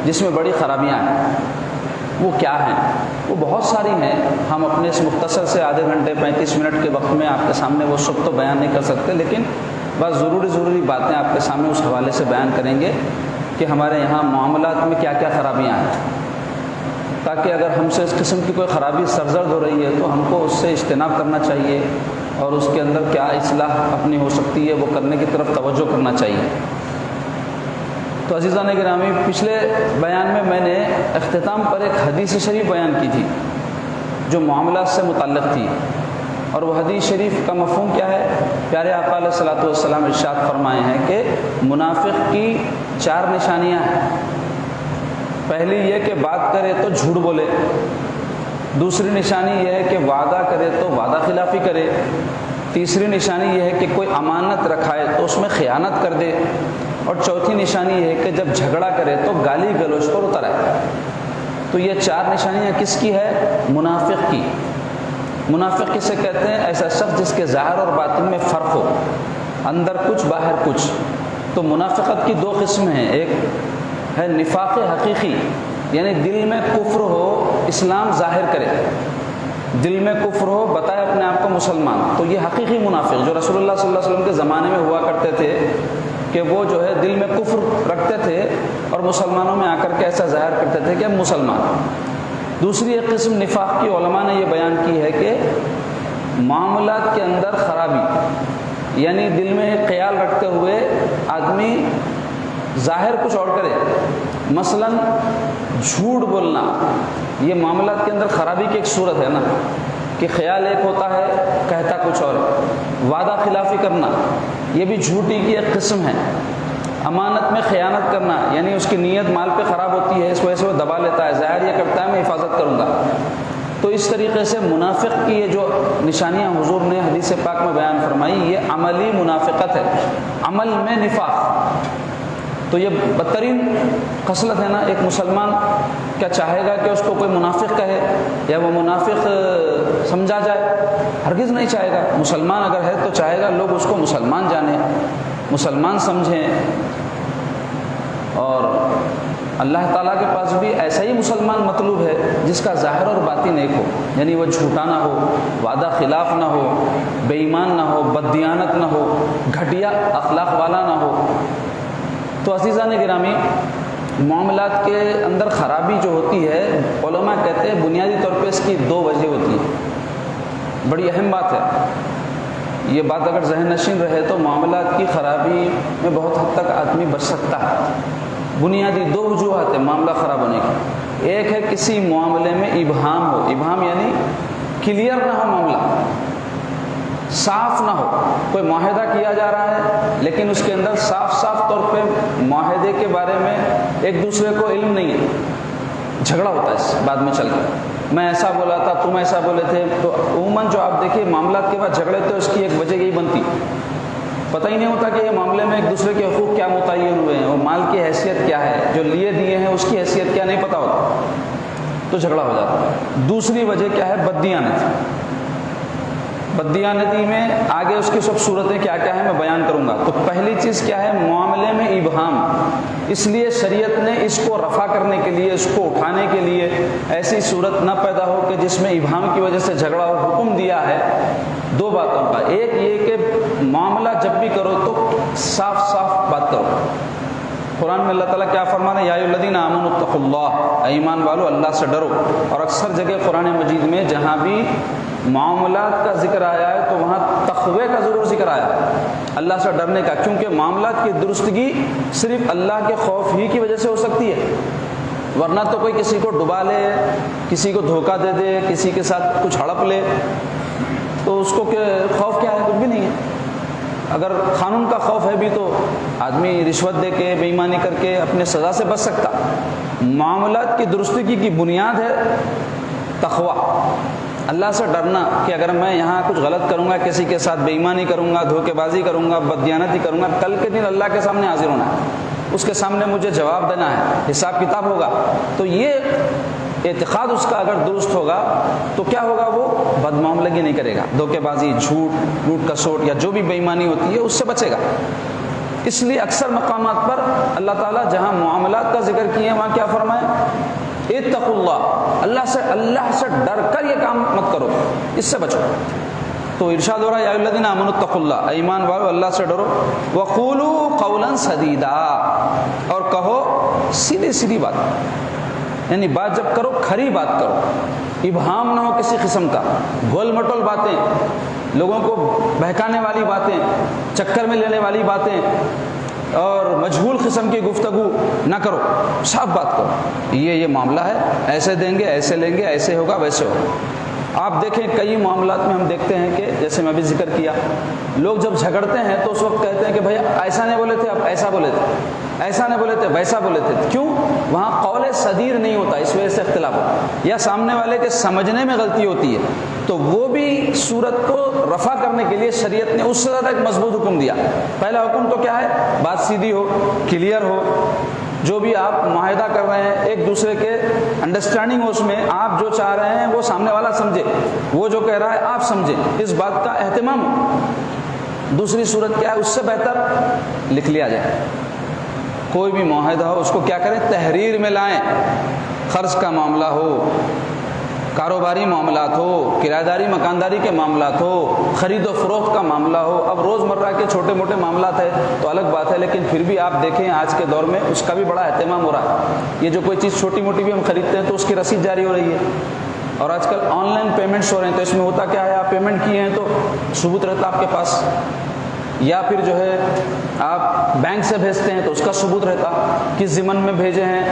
جس میں بڑی خرابیاں ہیں، وہ کیا ہیں؟ وہ بہت ساری ہیں، ہم اپنے اس مختصر سے آدھے گھنٹے 35 منٹ کے وقت میں آپ کے سامنے وہ سب تو بیان نہیں کر سکتے، لیکن بس ضروری باتیں آپ کے سامنے اس حوالے سے بیان کریں گے کہ ہمارے یہاں معاملات میں کیا کیا خرابیاں ہیں، تاکہ اگر ہم سے اس قسم کی کوئی خرابی سرزد ہو رہی ہے تو ہم کو اس سے اجتناب کرنا چاہیے، اور اس کے اندر کیا اصلاح اپنی ہو سکتی ہے وہ کرنے کی طرف توجہ کرنا چاہیے۔ تو عزیزان گرامی، پچھلے بیان میں نے اختتام پر ایک حدیث شریف بیان کی تھی جو معاملات سے متعلق تھی، اور وہ حدیث شریف کا مفہوم کیا ہے؟ پیارے آقا علیہ الصلوۃ والسلام ارشاد فرمائے ہیں کہ منافق کی 4 نشانیاں ہیں۔ پہلی یہ کہ بات کرے تو جھوٹ بولے، دوسری نشانی یہ ہے کہ وعدہ کرے تو وعدہ خلافی کرے، تیسری نشانی یہ ہے کہ کوئی امانت رکھائے تو اس میں خیانت کر دے، اور چوتھی نشانی یہ ہے کہ جب جھگڑا کرے تو گالی گلوچ پر اتر آئے۔ تو یہ 4 نشانیاں کس کی ہے؟ منافق کی۔ منافق کسے کہتے ہیں؟ ایسا شخص جس کے ظاہر اور باطن میں فرق ہو، اندر کچھ باہر کچھ۔ تو منافقت کی 2 قسمیں ہیں، ایک ہے نفاق حقیقی، یعنی دل میں کفر ہو، اسلام ظاہر کرے، دل میں کفر ہو، بتائے اپنے آپ کو مسلمان، تو یہ حقیقی منافق جو رسول اللہ صلی اللہ علیہ وسلم کے زمانے میں ہوا کرتے تھے کہ وہ جو ہے دل میں کفر رکھتے تھے اور مسلمانوں میں آ کر کے ایسا ظاہر کرتے تھے کہ ہم مسلمان۔ دوسری ایک قسم نفاق کی علماء نے یہ بیان کی ہے کہ معاملات کے اندر خرابی، یعنی دل میں ایک خیال رکھتے ہوئے آدمی ظاہر کچھ اور کرے، مثلا جھوٹ بولنا، یہ معاملات کے اندر خرابی کی ایک صورت ہے نا، کہ خیال ایک ہوتا ہے کہتا کچھ اور ہے۔ وعدہ خلافی کرنا یہ بھی جھوٹی کی ایک قسم ہے۔ امانت میں خیانت کرنا، یعنی اس کی نیت مال پہ خراب ہوتی ہے، اس وجہ سے وہ دبا لیتا ہے، ظاہر یہ کرتا ہے میں حفاظت کروں گا۔ تو اس طریقے سے منافق کی یہ جو نشانیاں حضور نے حدیث پاک میں بیان فرمائی، یہ عملی منافقت ہے، عمل میں نفاق۔ تو یہ بدترین خصلت ہے نا۔ ایک مسلمان کیا چاہے گا کہ اس کو کوئی منافق کہے یا وہ منافق سمجھا جائے؟ ہرگز نہیں چاہے گا۔ مسلمان اگر ہے تو چاہے گا لوگ اس کو مسلمان جانیں، مسلمان سمجھیں، اور اللہ تعالیٰ کے پاس بھی ایسا ہی مسلمان مطلوب ہے جس کا ظاہر اور باطن ایک ہو، یعنی وہ جھوٹا نہ ہو، وعدہ خلاف نہ ہو، بے ایمان نہ ہو، بددیانت نہ ہو، گھٹیا اخلاق والا نہ ہو۔ تو عزیزان گرامی، معاملات کے اندر خرابی جو ہوتی ہے، علماء کہتے ہیں بنیادی طور پہ اس کی 2 وجہ ہوتی ہیں۔ بڑی اہم بات ہے یہ بات، اگر ذہن نشین رہے تو معاملات کی خرابی میں بہت حد تک آدمی بچ سکتا ہے۔ بنیادی 2 وجوہات ہیں معاملہ خراب ہونے کی۔ ایک ہے کسی معاملے میں ابہام ہو، ابہام یعنی کلیئر نہ ہو، معاملہ صاف نہ ہو۔ کوئی معاہدہ کیا جا رہا ہے لیکن اس کے اندر صاف طور پہ معاہدے کے بارے میں ایک دوسرے کو علم نہیں ہے، جھگڑا ہوتا ہے بعد میں چل کر، میں ایسا بولا تھا تم ایسا بولے تھے۔ تو عموماً جو آپ دیکھیے معاملات کے بعد جھگڑے تو اس کی ایک وجہ یہی بنتی، پتہ ہی نہیں ہوتا کہ یہ معاملے میں ایک دوسرے کے حقوق کیا متعین ہوئے ہیں، وہ مال کی حیثیت کیا ہے، جو لیے دیے ہیں اس کی حیثیت کیا، نہیں پتہ ہوتا، تو جھگڑا ہو جاتا ہے۔ دوسری وجہ کیا ہے؟ بددیانتی۔ بددیانتی میں آگے اس کی سب صورتیں کیا کیا ہیں میں بیان کروں گا۔ تو پہلی چیز کیا ہے؟ معاملے میں ابہام۔ اس لیے شریعت نے اس کو رفع کرنے کے لیے، اس کو اٹھانے کے لیے ایسی صورت نہ پیدا ہو کہ جس میں ابہام کی وجہ سے جھگڑا ہو، حکم دیا ہے 2 باتوں کا۔ ایک یہ کہ معاملہ جب بھی کرو تو صاف بات کرو۔ قرآن میں اللہ تعالیٰ کیا فرمانا ہے؟ یا ایھا الذین آمنوا اتقوا اللہ، اے ایمان والو اللہ سے ڈرو۔ اور اکثر جگہ قرآن مجید میں جہاں بھی معاملات کا ذکر آیا ہے تو وہاں تقوی کا ضرور ذکر آیا ہے، اللہ سے ڈرنے کا، کیونکہ معاملات کی درستگی صرف اللہ کے خوف ہی کی وجہ سے ہو سکتی ہے، ورنہ تو کوئی کسی کو ڈبا لے، کسی کو دھوکہ دے دے، کسی کے ساتھ کچھ ہڑپ لے تو اس کو خوف کیا ہے؟ کچھ بھی نہیں ہے۔ اگر قانون کا خوف ہے بھی تو آدمی رشوت دے کے، بے ایمانی کر کے اپنے سزا سے بچ سکتا۔ معاملات کی درستگی کی بنیاد ہے تقوی، اللہ سے ڈرنا کہ اگر میں یہاں کچھ غلط کروں گا، کسی کے ساتھ بے ایمانی کروں گا، دھوکے بازی کروں گا، بددیانتی کروں گا، کل کے دن اللہ کے سامنے حاضر ہونا ہے، اس کے سامنے مجھے جواب دینا ہے، حساب کتاب ہوگا۔ تو یہ اعتقاد اس کا اگر درست ہوگا تو کیا ہوگا؟ وہ بدمعاملگی نہیں کرے گا، دھوکے بازی، جھوٹ، لوٹ کسوٹ یا جو بھی بے ایمانی ہوتی ہے اس سے بچے گا۔ اس لیے اکثر مقامات پر اللہ تعالیٰ جہاں معاملات کا ذکر کیے ہیں وہاں کیا فرمائے؟ اتقوا اللہ، اللہ سے ڈر کر یہ کام مت کرو، اس سے بچو۔ تو ارشاد ہو رہا ہے یا ایھا الذین آمنوا اتقوا اللہ، ایمان والو اللہ سے ڈرو، وقولوا قولا سدیدا، اور کہو سیدھی سیدھی بات، یعنی بات جب کرو کھری بات کرو، ابہام نہ ہو کسی قسم کا، گول مٹول باتیں، لوگوں کو بہکانے والی باتیں، چکر میں لینے والی باتیں اور مجہول قسم کی گفتگو نہ کرو، صاف بات کرو، یہ معاملہ ہے، ایسے دیں گے، ایسے لیں گے، ایسے ہوگا، ویسے ہوگا۔ آپ دیکھیں کئی معاملات میں ہم دیکھتے ہیں کہ جیسے میں بھی ذکر کیا، لوگ جب جھگڑتے ہیں تو اس وقت کہتے ہیں کہ بھائی ایسا نہیں بولے تھے، اب ایسا بولے تھے، ایسا نہیں بولے تھے، ویسا بولے تھے۔ کیوں؟ وہاں قول صدیر نہیں ہوتا، اس وجہ سے اختلاف ہوتا، یا سامنے والے کے سمجھنے میں غلطی ہوتی ہے، تو وہ بھی صورت کو رفع کرنے کے لیے شریعت نے اس سے زیادہ ایک مضبوط حکم دیا۔ پہلا حکم تو کیا ہے؟ بات سیدھی ہو، کلیئر ہو، جو بھی آپ معاہدہ کر رہے ہیں ایک دوسرے کے انڈرسٹینڈنگ ہو، اس میں آپ جو چاہ رہے ہیں وہ سامنے والا سمجھے، وہ جو کہہ رہا ہے آپ سمجھیں، اس بات کا اہتمام ہو۔ دوسری صورت کیا ہے؟ اس سے بہتر لکھ لیا جائے، کوئی بھی معاہدہ ہو اس کو کیا کریں؟ تحریر میں لائیں، قرض کا معاملہ ہو، کاروباری معاملات ہو، کرایہ داری مکانداری کے معاملات ہو، خرید و فروخت کا معاملہ ہو۔ اب روزمرہ کے چھوٹے موٹے معاملات ہیں تو الگ بات ہے، لیکن پھر بھی آپ دیکھیں آج کے دور میں اس کا بھی بڑا اہتمام ہو رہا ہے۔ یہ جو کوئی چیز چھوٹی موٹی بھی ہم خریدتے ہیں تو اس کی رسید جاری ہو رہی ہے، اور آج کل آن لائن پیمنٹس ہو رہے ہیں، تو اس میں ہوتا کیا ہے؟ آپ پیمنٹ کیے ہیں تو ثبوت رہتا آپ کے پاس، یا پھر جو ہے آپ بینک سے بھیجتے ہیں تو اس کا ثبوت رہتا، کس ضمن میں بھیجے ہیں،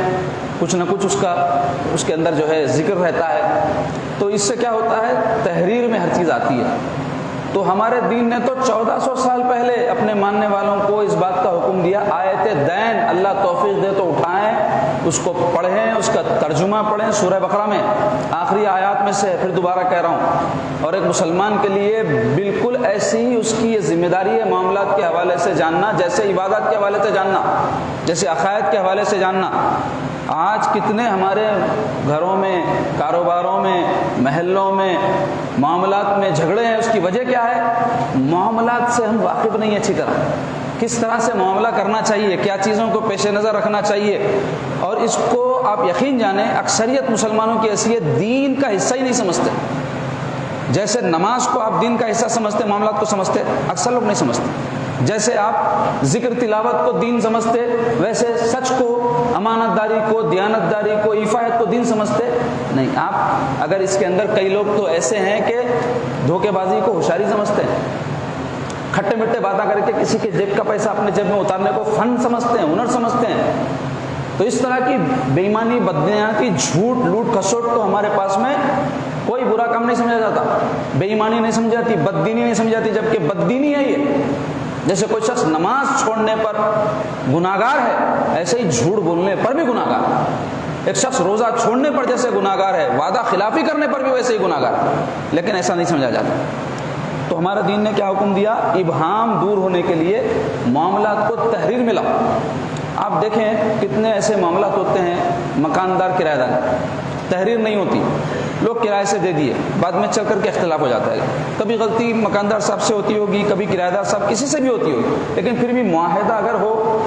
کچھ نہ کچھ اس کے اندر جو ہے ذکر رہتا ہے۔ تو اس سے کیا ہوتا ہے؟ تحریر میں ہر چیز آتی ہے۔ تو ہمارے دین نے تو 1400 سال پہلے اپنے ماننے والوں کو اس بات کا حکم دیا، آیت دین اللہ توفیق دے تو اٹھائیں، اس کو پڑھیں، اس کا ترجمہ پڑھیں، سورہ بقرہ میں آخری آیات میں سے، پھر دوبارہ کہہ رہا ہوں، اور ایک مسلمان کے لیے بالکل ایسی ہی اس کی یہ ذمہ داری ہے معاملات کے حوالے سے جاننا، جیسے عبادات کے حوالے سے جاننا، جیسے عقائد کے حوالے سے جاننا۔ آج کتنے ہمارے گھروں میں، کاروباروں میں، محلوں میں، معاملات میں جھگڑے ہیں، اس کی وجہ کیا ہے؟ معاملات سے ہم واقف نہیں اچھی طرح، کس طرح سے معاملہ کرنا چاہیے، کیا چیزوں کو پیش نظر رکھنا چاہیے، اور اس کو آپ یقین جانیں اکثریت مسلمانوں کی حیثیت دین کا حصہ ہی نہیں سمجھتے۔ جیسے نماز کو آپ دین کا حصہ سمجھتے، معاملات کو سمجھتے، اکثر لوگ نہیں سمجھتے۔ جیسے آپ ذکر تلاوت کو دین سمجھتے، ویسے سچ کو، امانت داری کو، دیانت داری کو، عفایت کو دین سمجھتے نہیں۔ آپ اگر اس کے اندر کئی لوگ تو ایسے ہیں کہ دھوکے بازی کو ہوشیاری سمجھتے ہیں، کھٹے مٹے باتیں کر کے کسی کے جیب کا پیسہ اپنے جیب میں اتارنے کو فن سمجھتے ہیں، ہنر سمجھتے ہیں۔ تو اس طرح کی بے ایمانی، بددیانتی، جھوٹ، لوٹ کھسوٹ تو ہمارے پاس میں کوئی برا کام نہیں سمجھا جاتا، بے ایمانی نہیں سمجھی جاتی، بددینی نہیں سمجھی جاتی، جبکہ بددینی ہے یہ۔ جیسے کوئی شخص نماز چھوڑنے پر گناہگار ہے، ایسے ہی جھوٹ بولنے پر بھی گناہگار ہے۔ ایک شخص روزہ چھوڑنے پر جیسے گناہگار ہے، وعدہ خلافی کرنے پر بھی ویسے ہی گناہگار ہے، لیکن ایسا نہیں سمجھا جاتا۔ تو ہمارے دین نے کیا حکم دیا؟ ابہام دور ہونے کے لیے معاملات کو تحریر میں لاؤ۔ آپ دیکھیں کتنے ایسے معاملات ہوتے ہیں، مکاندار کرایہ دار، تحریر نہیں ہوتی، لوگ کرائے سے دے دیے، بعد میں چل کر کے اختلاف ہو جاتا ہے۔ کبھی غلطی مکاندار صاحب سے ہوتی ہوگی، کبھی کرایہ دار صاحب کسی سے بھی ہوتی ہوگی، لیکن پھر بھی معاہدہ اگر ہو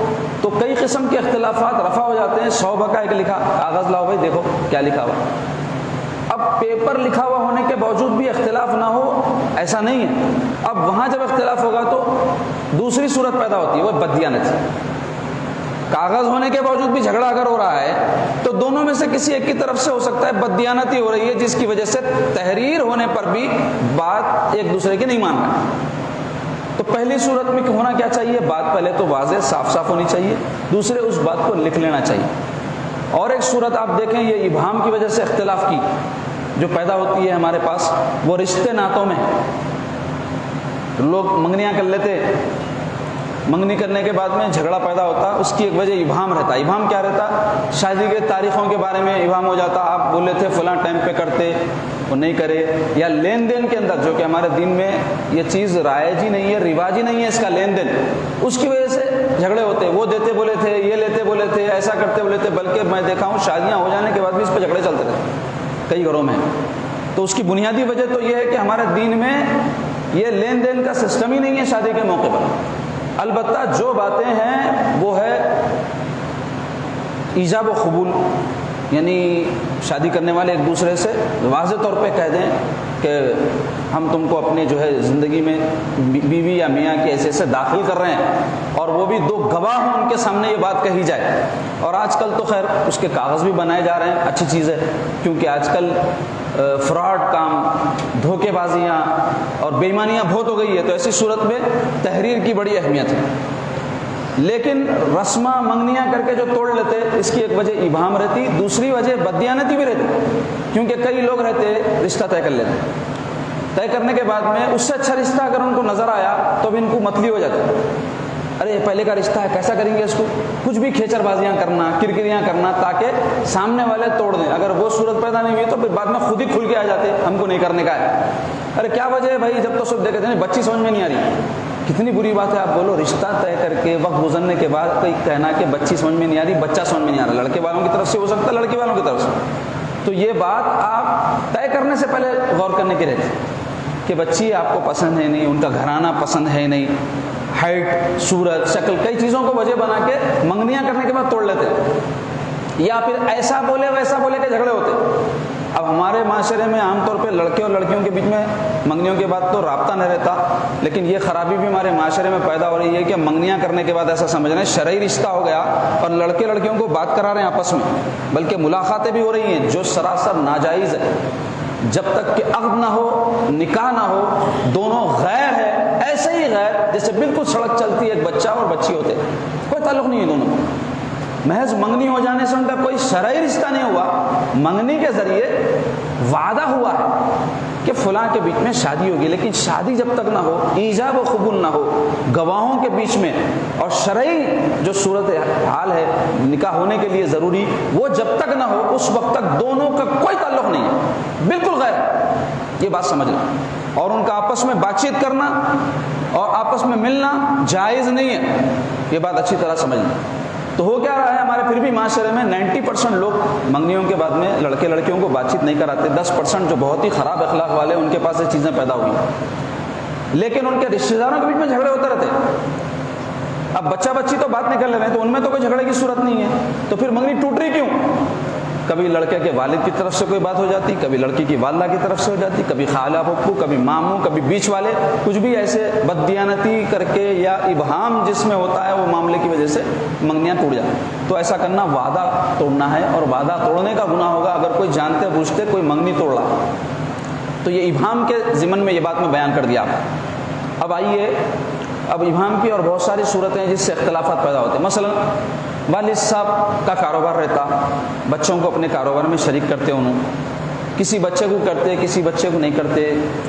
تو کئی قسم کے اختلافات رفع ہو جاتے ہیں۔ 100 بکا ایک لکھا، کاغذ لاؤ بھائی دیکھو کیا لکھا ہوا۔ اب پیپر لکھا ہوا ہونے کے باوجود بھی اختلاف نہ ہو ایسا نہیں ہے۔ اب وہاں جب اختلاف ہوگا تو دوسری صورت پیدا ہوتی ہے، وہ بددیانت۔ کاغذ ہونے کے باوجود بھی جھگڑا اگر ہو رہا ہے تو دونوں میں سے کسی ایک کی طرف سے ہو سکتا ہے بددیانتی ہو رہی ہے، جس کی وجہ سے تحریر ہونے پر بھی بات ایک دوسرے کی نہیں مان رہے۔ تو پہلی صورت میں ہونا کیا چاہیے؟ بات پہلے تو واضح صاف صاف ہونی چاہیے، دوسرے اس بات کو لکھ لینا چاہیے۔ اور ایک صورت آپ دیکھیں، یہ ابہام کی وجہ سے اختلاف کی جو پیدا ہوتی ہے ہمارے پاس، وہ رشتے ناتوں میں لوگ منگنیاں کر لیتے، منگنی کرنے کے بعد میں جھگڑا پیدا ہوتا، اس کی ایک وجہ ابہام رہتا۔ ابہام کیا رہتا؟ شادی کے تاریخوں کے بارے میں ابہام ہو جاتا، آپ بولے تھے فلاں ٹائم پہ کرتے، وہ نہیں کرے، یا لین دین کے اندر جو کہ ہمارے دین میں یہ چیز رائج ہی نہیں ہے، رواج ہی نہیں ہے اس کا لین دین، اس کی وجہ سے جھگڑے ہوتے، وہ دیتے بولے تھے، یہ لیتے بولے تھے، ایسا کرتے بولے تھے، بلکہ میں دیکھا ہوں شادیاں ہو جانے کے بعد بھی اس پہ جھگڑے چلتے رہتے کئی گھروں میں۔ تو اس کی بنیادی وجہ تو یہ ہے کہ ہمارے دین میں یہ لین دین کا سسٹم ہی نہیں ہے شادی کے موقع پر۔ البتہ جو باتیں ہیں وہ ہے ایجاب و قبول، یعنی شادی کرنے والے ایک دوسرے سے واضح طور پہ کہہ دیں کہ ہم تم کو اپنے جو ہے زندگی میں بیوی یا میاں کے ایسے داخل کر رہے ہیں، اور وہ بھی دو گواہ ہوں ان کے سامنے یہ بات کہی جائے۔ اور آج کل تو خیر اس کے کاغذ بھی بنائے جا رہے ہیں، اچھی چیز ہے، کیونکہ آج کل فراڈ کام، دھوکے بازیاں اور بے ایمانیاں بہت ہو گئی ہے، تو ایسی صورت میں تحریر کی بڑی اہمیت ہے۔ لیکن رسمہ منگنیاں کر کے جو توڑ لیتے، اس کی ایک وجہ ابہام رہتی، دوسری وجہ بددیانتی بھی رہتی، کیونکہ کئی لوگ رہتے رشتہ طے کر لیتے، طے کرنے کے بعد میں اس سے اچھا رشتہ اگر ان کو نظر آیا تو بھی ان کو متلی ہو جاتی، ارے یہ پہلے کا رشتہ ہے کیسا کریں گے اس کو، کچھ بھی کھیچر بازیاں کرنا، کرکریاں کرنا تاکہ سامنے والے توڑ دیں۔ اگر وہ صورت پیدا نہیں ہوئی تو پھر بعد میں خود ہی کھل کے آ جاتے ہم کو نہیں کرنے کا ہے۔ ارے کیا وجہ ہے بھائی، جب تو سب دیکھتے ہیں بچی سمجھ میں نہیں آ رہی، کتنی بری بات ہے۔ آپ بولو رشتہ طے کر کے وقت گزرنے کے بعد کوئی کہنا کہ بچی سمجھ میں نہیں آ رہی، بچہ سمجھ میں نہیں آ رہا، لڑکے والوں کی طرف سے ہو سکتا ہے، لڑکی والوں کی طرف سے، تو یہ بات آپ طے کرنے سے پہلے غور کرنے کی رہتی کہ بچی آپ کو پسند ہے نہیں، ان کا گھرانہ پسند ہے نہیں، ہائٹ، صورت، شکل، کئی چیزوں کو وجہ بنا کے منگنیاں کرنے کے بعد توڑ لیتے، یا پھر ایسا بولے ویسا بولے کے جھگڑے ہوتے۔ اب ہمارے معاشرے میں عام طور پہ لڑکے اور لڑکیوں کے بیچ میں منگنیوں کے بعد تو رابطہ نہیں رہتا، لیکن یہ خرابی بھی ہمارے معاشرے میں پیدا ہو رہی ہے کہ منگنیاں کرنے کے بعد ایسا سمجھ رہے ہیں شرعی رشتہ ہو گیا اور لڑکے لڑکیوں کو بات کرا رہے ہیں آپس میں، بلکہ ملاقاتیں بھی ہو رہی ہیں جو سراسر ناجائز ہے۔ جب تک کہ عقد نہ ہو، نکاح نہ ہو، دونوں غیر ہے، ایسے ہی غیر جیسے بالکل سڑک چلتی ہے ایک بچہ اور بچی ہوتے، کوئی تعلق نہیں ہے دونوں کو، محض منگنی ہو جانے سے ان کا کوئی شرعی رشتہ نہیں ہوا، منگنی کے ذریعے وعدہ ہوا ہے کہ فلاں کے بیچ میں شادی ہوگی، لیکن شادی جب تک نہ ہو، ایجاب و قبول نہ ہو گواہوں کے بیچ میں، اور شرعی جو صورت حال ہے نکاح ہونے کے لیے ضروری، وہ جب تک نہ ہو اس وقت تک دونوں کا کوئی تعلق نہیں ہے، بالکل غیر، یہ بات سمجھ لیں۔ اور ان کا آپس میں بات چیت کرنا اور آپس میں ملنا جائز نہیں ہے، یہ بات اچھی طرح سمجھ لیں۔ تو ہو کیا رہا ہے ہمارے پھر بھی معاشرے میں 90% لوگ منگنیوں کے بعد میں لڑکے لڑکیوں کو بات چیت نہیں کراتے، 10% جو بہت ہی خراب اخلاق والے ان کے پاس یہ چیزیں پیدا ہوئی، لیکن ان کے رشتہ داروں کے بیچ میں جھگڑے ہوتے رہتے۔ اب بچہ بچی تو بات نہیں کر لے رہے ہیں تو ان میں تو کوئی جھگڑے کی صورت نہیں ہے، تو پھر منگنی ٹوٹ رہی کیوں؟ کبھی لڑکے کے والد کی طرف سے کوئی بات ہو جاتی، کبھی لڑکی کی والدہ کی طرف سے ہو جاتی، کبھی خالہ پھپھو، کبھی ماموں، کبھی بیچ والے، کچھ بھی ایسے بددیانتی کر کے یا ابہام جس میں ہوتا ہے وہ معاملے کی وجہ سے منگنیاں ٹوٹ جاتی۔ تو ایسا کرنا وعدہ توڑنا ہے، اور وعدہ توڑنے کا گناہ ہوگا اگر کوئی جانتے بوجھتے کوئی منگنی توڑ رہا۔ تو یہ ابہام کے ضمن میں یہ بات میں بیان کر دیا آپ۔ اب آئیے، اب ابہام کی اور بہت ساری صورتیں ہیں جس سے اختلافات پیدا ہوتے ہیں۔ مثلا والد صاحب کا کاروبار رہتا، بچوں کو اپنے کاروبار میں شریک کرتے، انہوں کسی بچے کو کرتے، کسی بچے کو نہیں کرتے،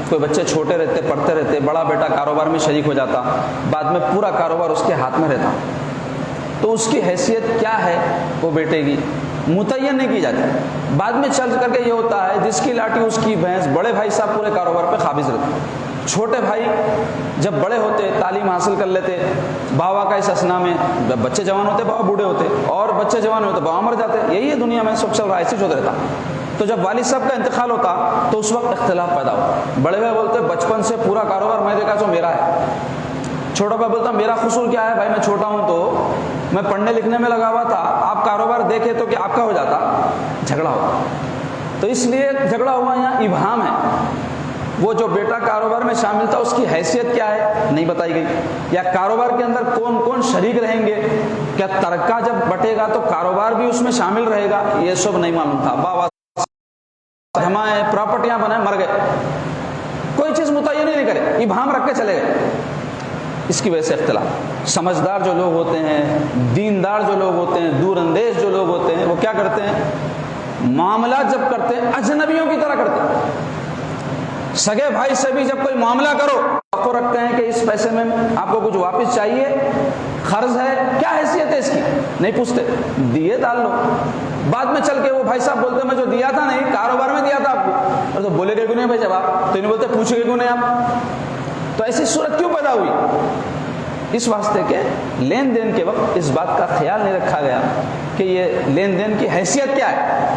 کوئی بچے چھوٹے رہتے پڑھتے رہتے، بڑا بیٹا کاروبار میں شریک ہو جاتا، بعد میں پورا کاروبار اس کے ہاتھ میں رہتا، تو اس کی حیثیت کیا ہے وہ بیٹے کی متعین نہیں کی جاتی۔ بعد میں چل کر کے یہ ہوتا ہے جس کی لاٹھی اس کی بھینس، بڑے بھائی صاحب پورے کاروبار پہ قابض رہتے، چھوٹے بھائی جب بڑے ہوتے تعلیم حاصل کر لیتے، باوا کا اس اسنا میں جب بچے جوان ہوتے باوا بوڑھے ہوتے، اور بچے جوان ہوتے باوا مر جاتے، یہی ہے دنیا میں سب چل رہا ہے، ایسے ہوتا رہتا۔ تو جب والد صاحب کا انتقال ہوتا تو اس وقت اختلاف پیدا ہوتا، بڑے بھائی بولتے بچپن سے پورا کاروبار میں دیکھا تو میرا ہے، چھوٹا بھائی بولتا میرا قصور کیا ہے بھائی، میں چھوٹا ہوں تو میں پڑھنے لکھنے میں لگا ہوا تھا، آپ کاروبار دیکھے تو کہ آپ کا ہو جاتا، جھگڑا ہوتا۔ تو اس لیے جھگڑا ہوا یہاں ابہام ہے، وہ جو بیٹا کاروبار میں شامل تھا اس کی حیثیت کیا ہے نہیں بتائی گئی، یا کاروبار کے اندر کون کون شریک رہیں گے، کیا ترکہ جب بٹے گا تو کاروبار بھی اس میں شامل رہے گا، یہ سب نہیں معلوم تھا۔ باوا جمائیں پراپرٹیاں بنائیں مر گئے، کوئی چیز متعین ہی نہیں کرے، ابہام رکھ کے چلے گئے۔ اس کی وجہ سے اختلاف۔ سمجھدار جو لوگ ہوتے ہیں، دیندار جو لوگ ہوتے ہیں، دور اندیش جو لوگ ہوتے ہیں، وہ کیا کرتے ہیں، معاملات جب کرتے ہیں اجنبیوں کی طرح کرتے ہیں۔ سگے بھائی سے بھی جب کوئی معاملہ کرو تو رکھتے ہیں کہ اس پیسے میں آپ کو کچھ واپس چاہیے، قرض ہے، کیا حیثیت ہے اس کی، نہیں پوچھتے، دیے ڈال لو۔ بعد میں چل کے وہ بھائی صاحب بولتے میں جو دیا تھا نہیں کاروبار میں دیا تھا آپ کو، اور تو بولے گے کیوں نہیں بھائی جب آپ تو نہیں بولتے پوچھے گے کیوں نہیں آپ۔ تو ایسی صورت کیوں پیدا ہوئی؟ اس واسطے کہ لین دین کے وقت اس بات کا خیال نہیں رکھا گیا کہ یہ لین دین کی حیثیت کیا ہے۔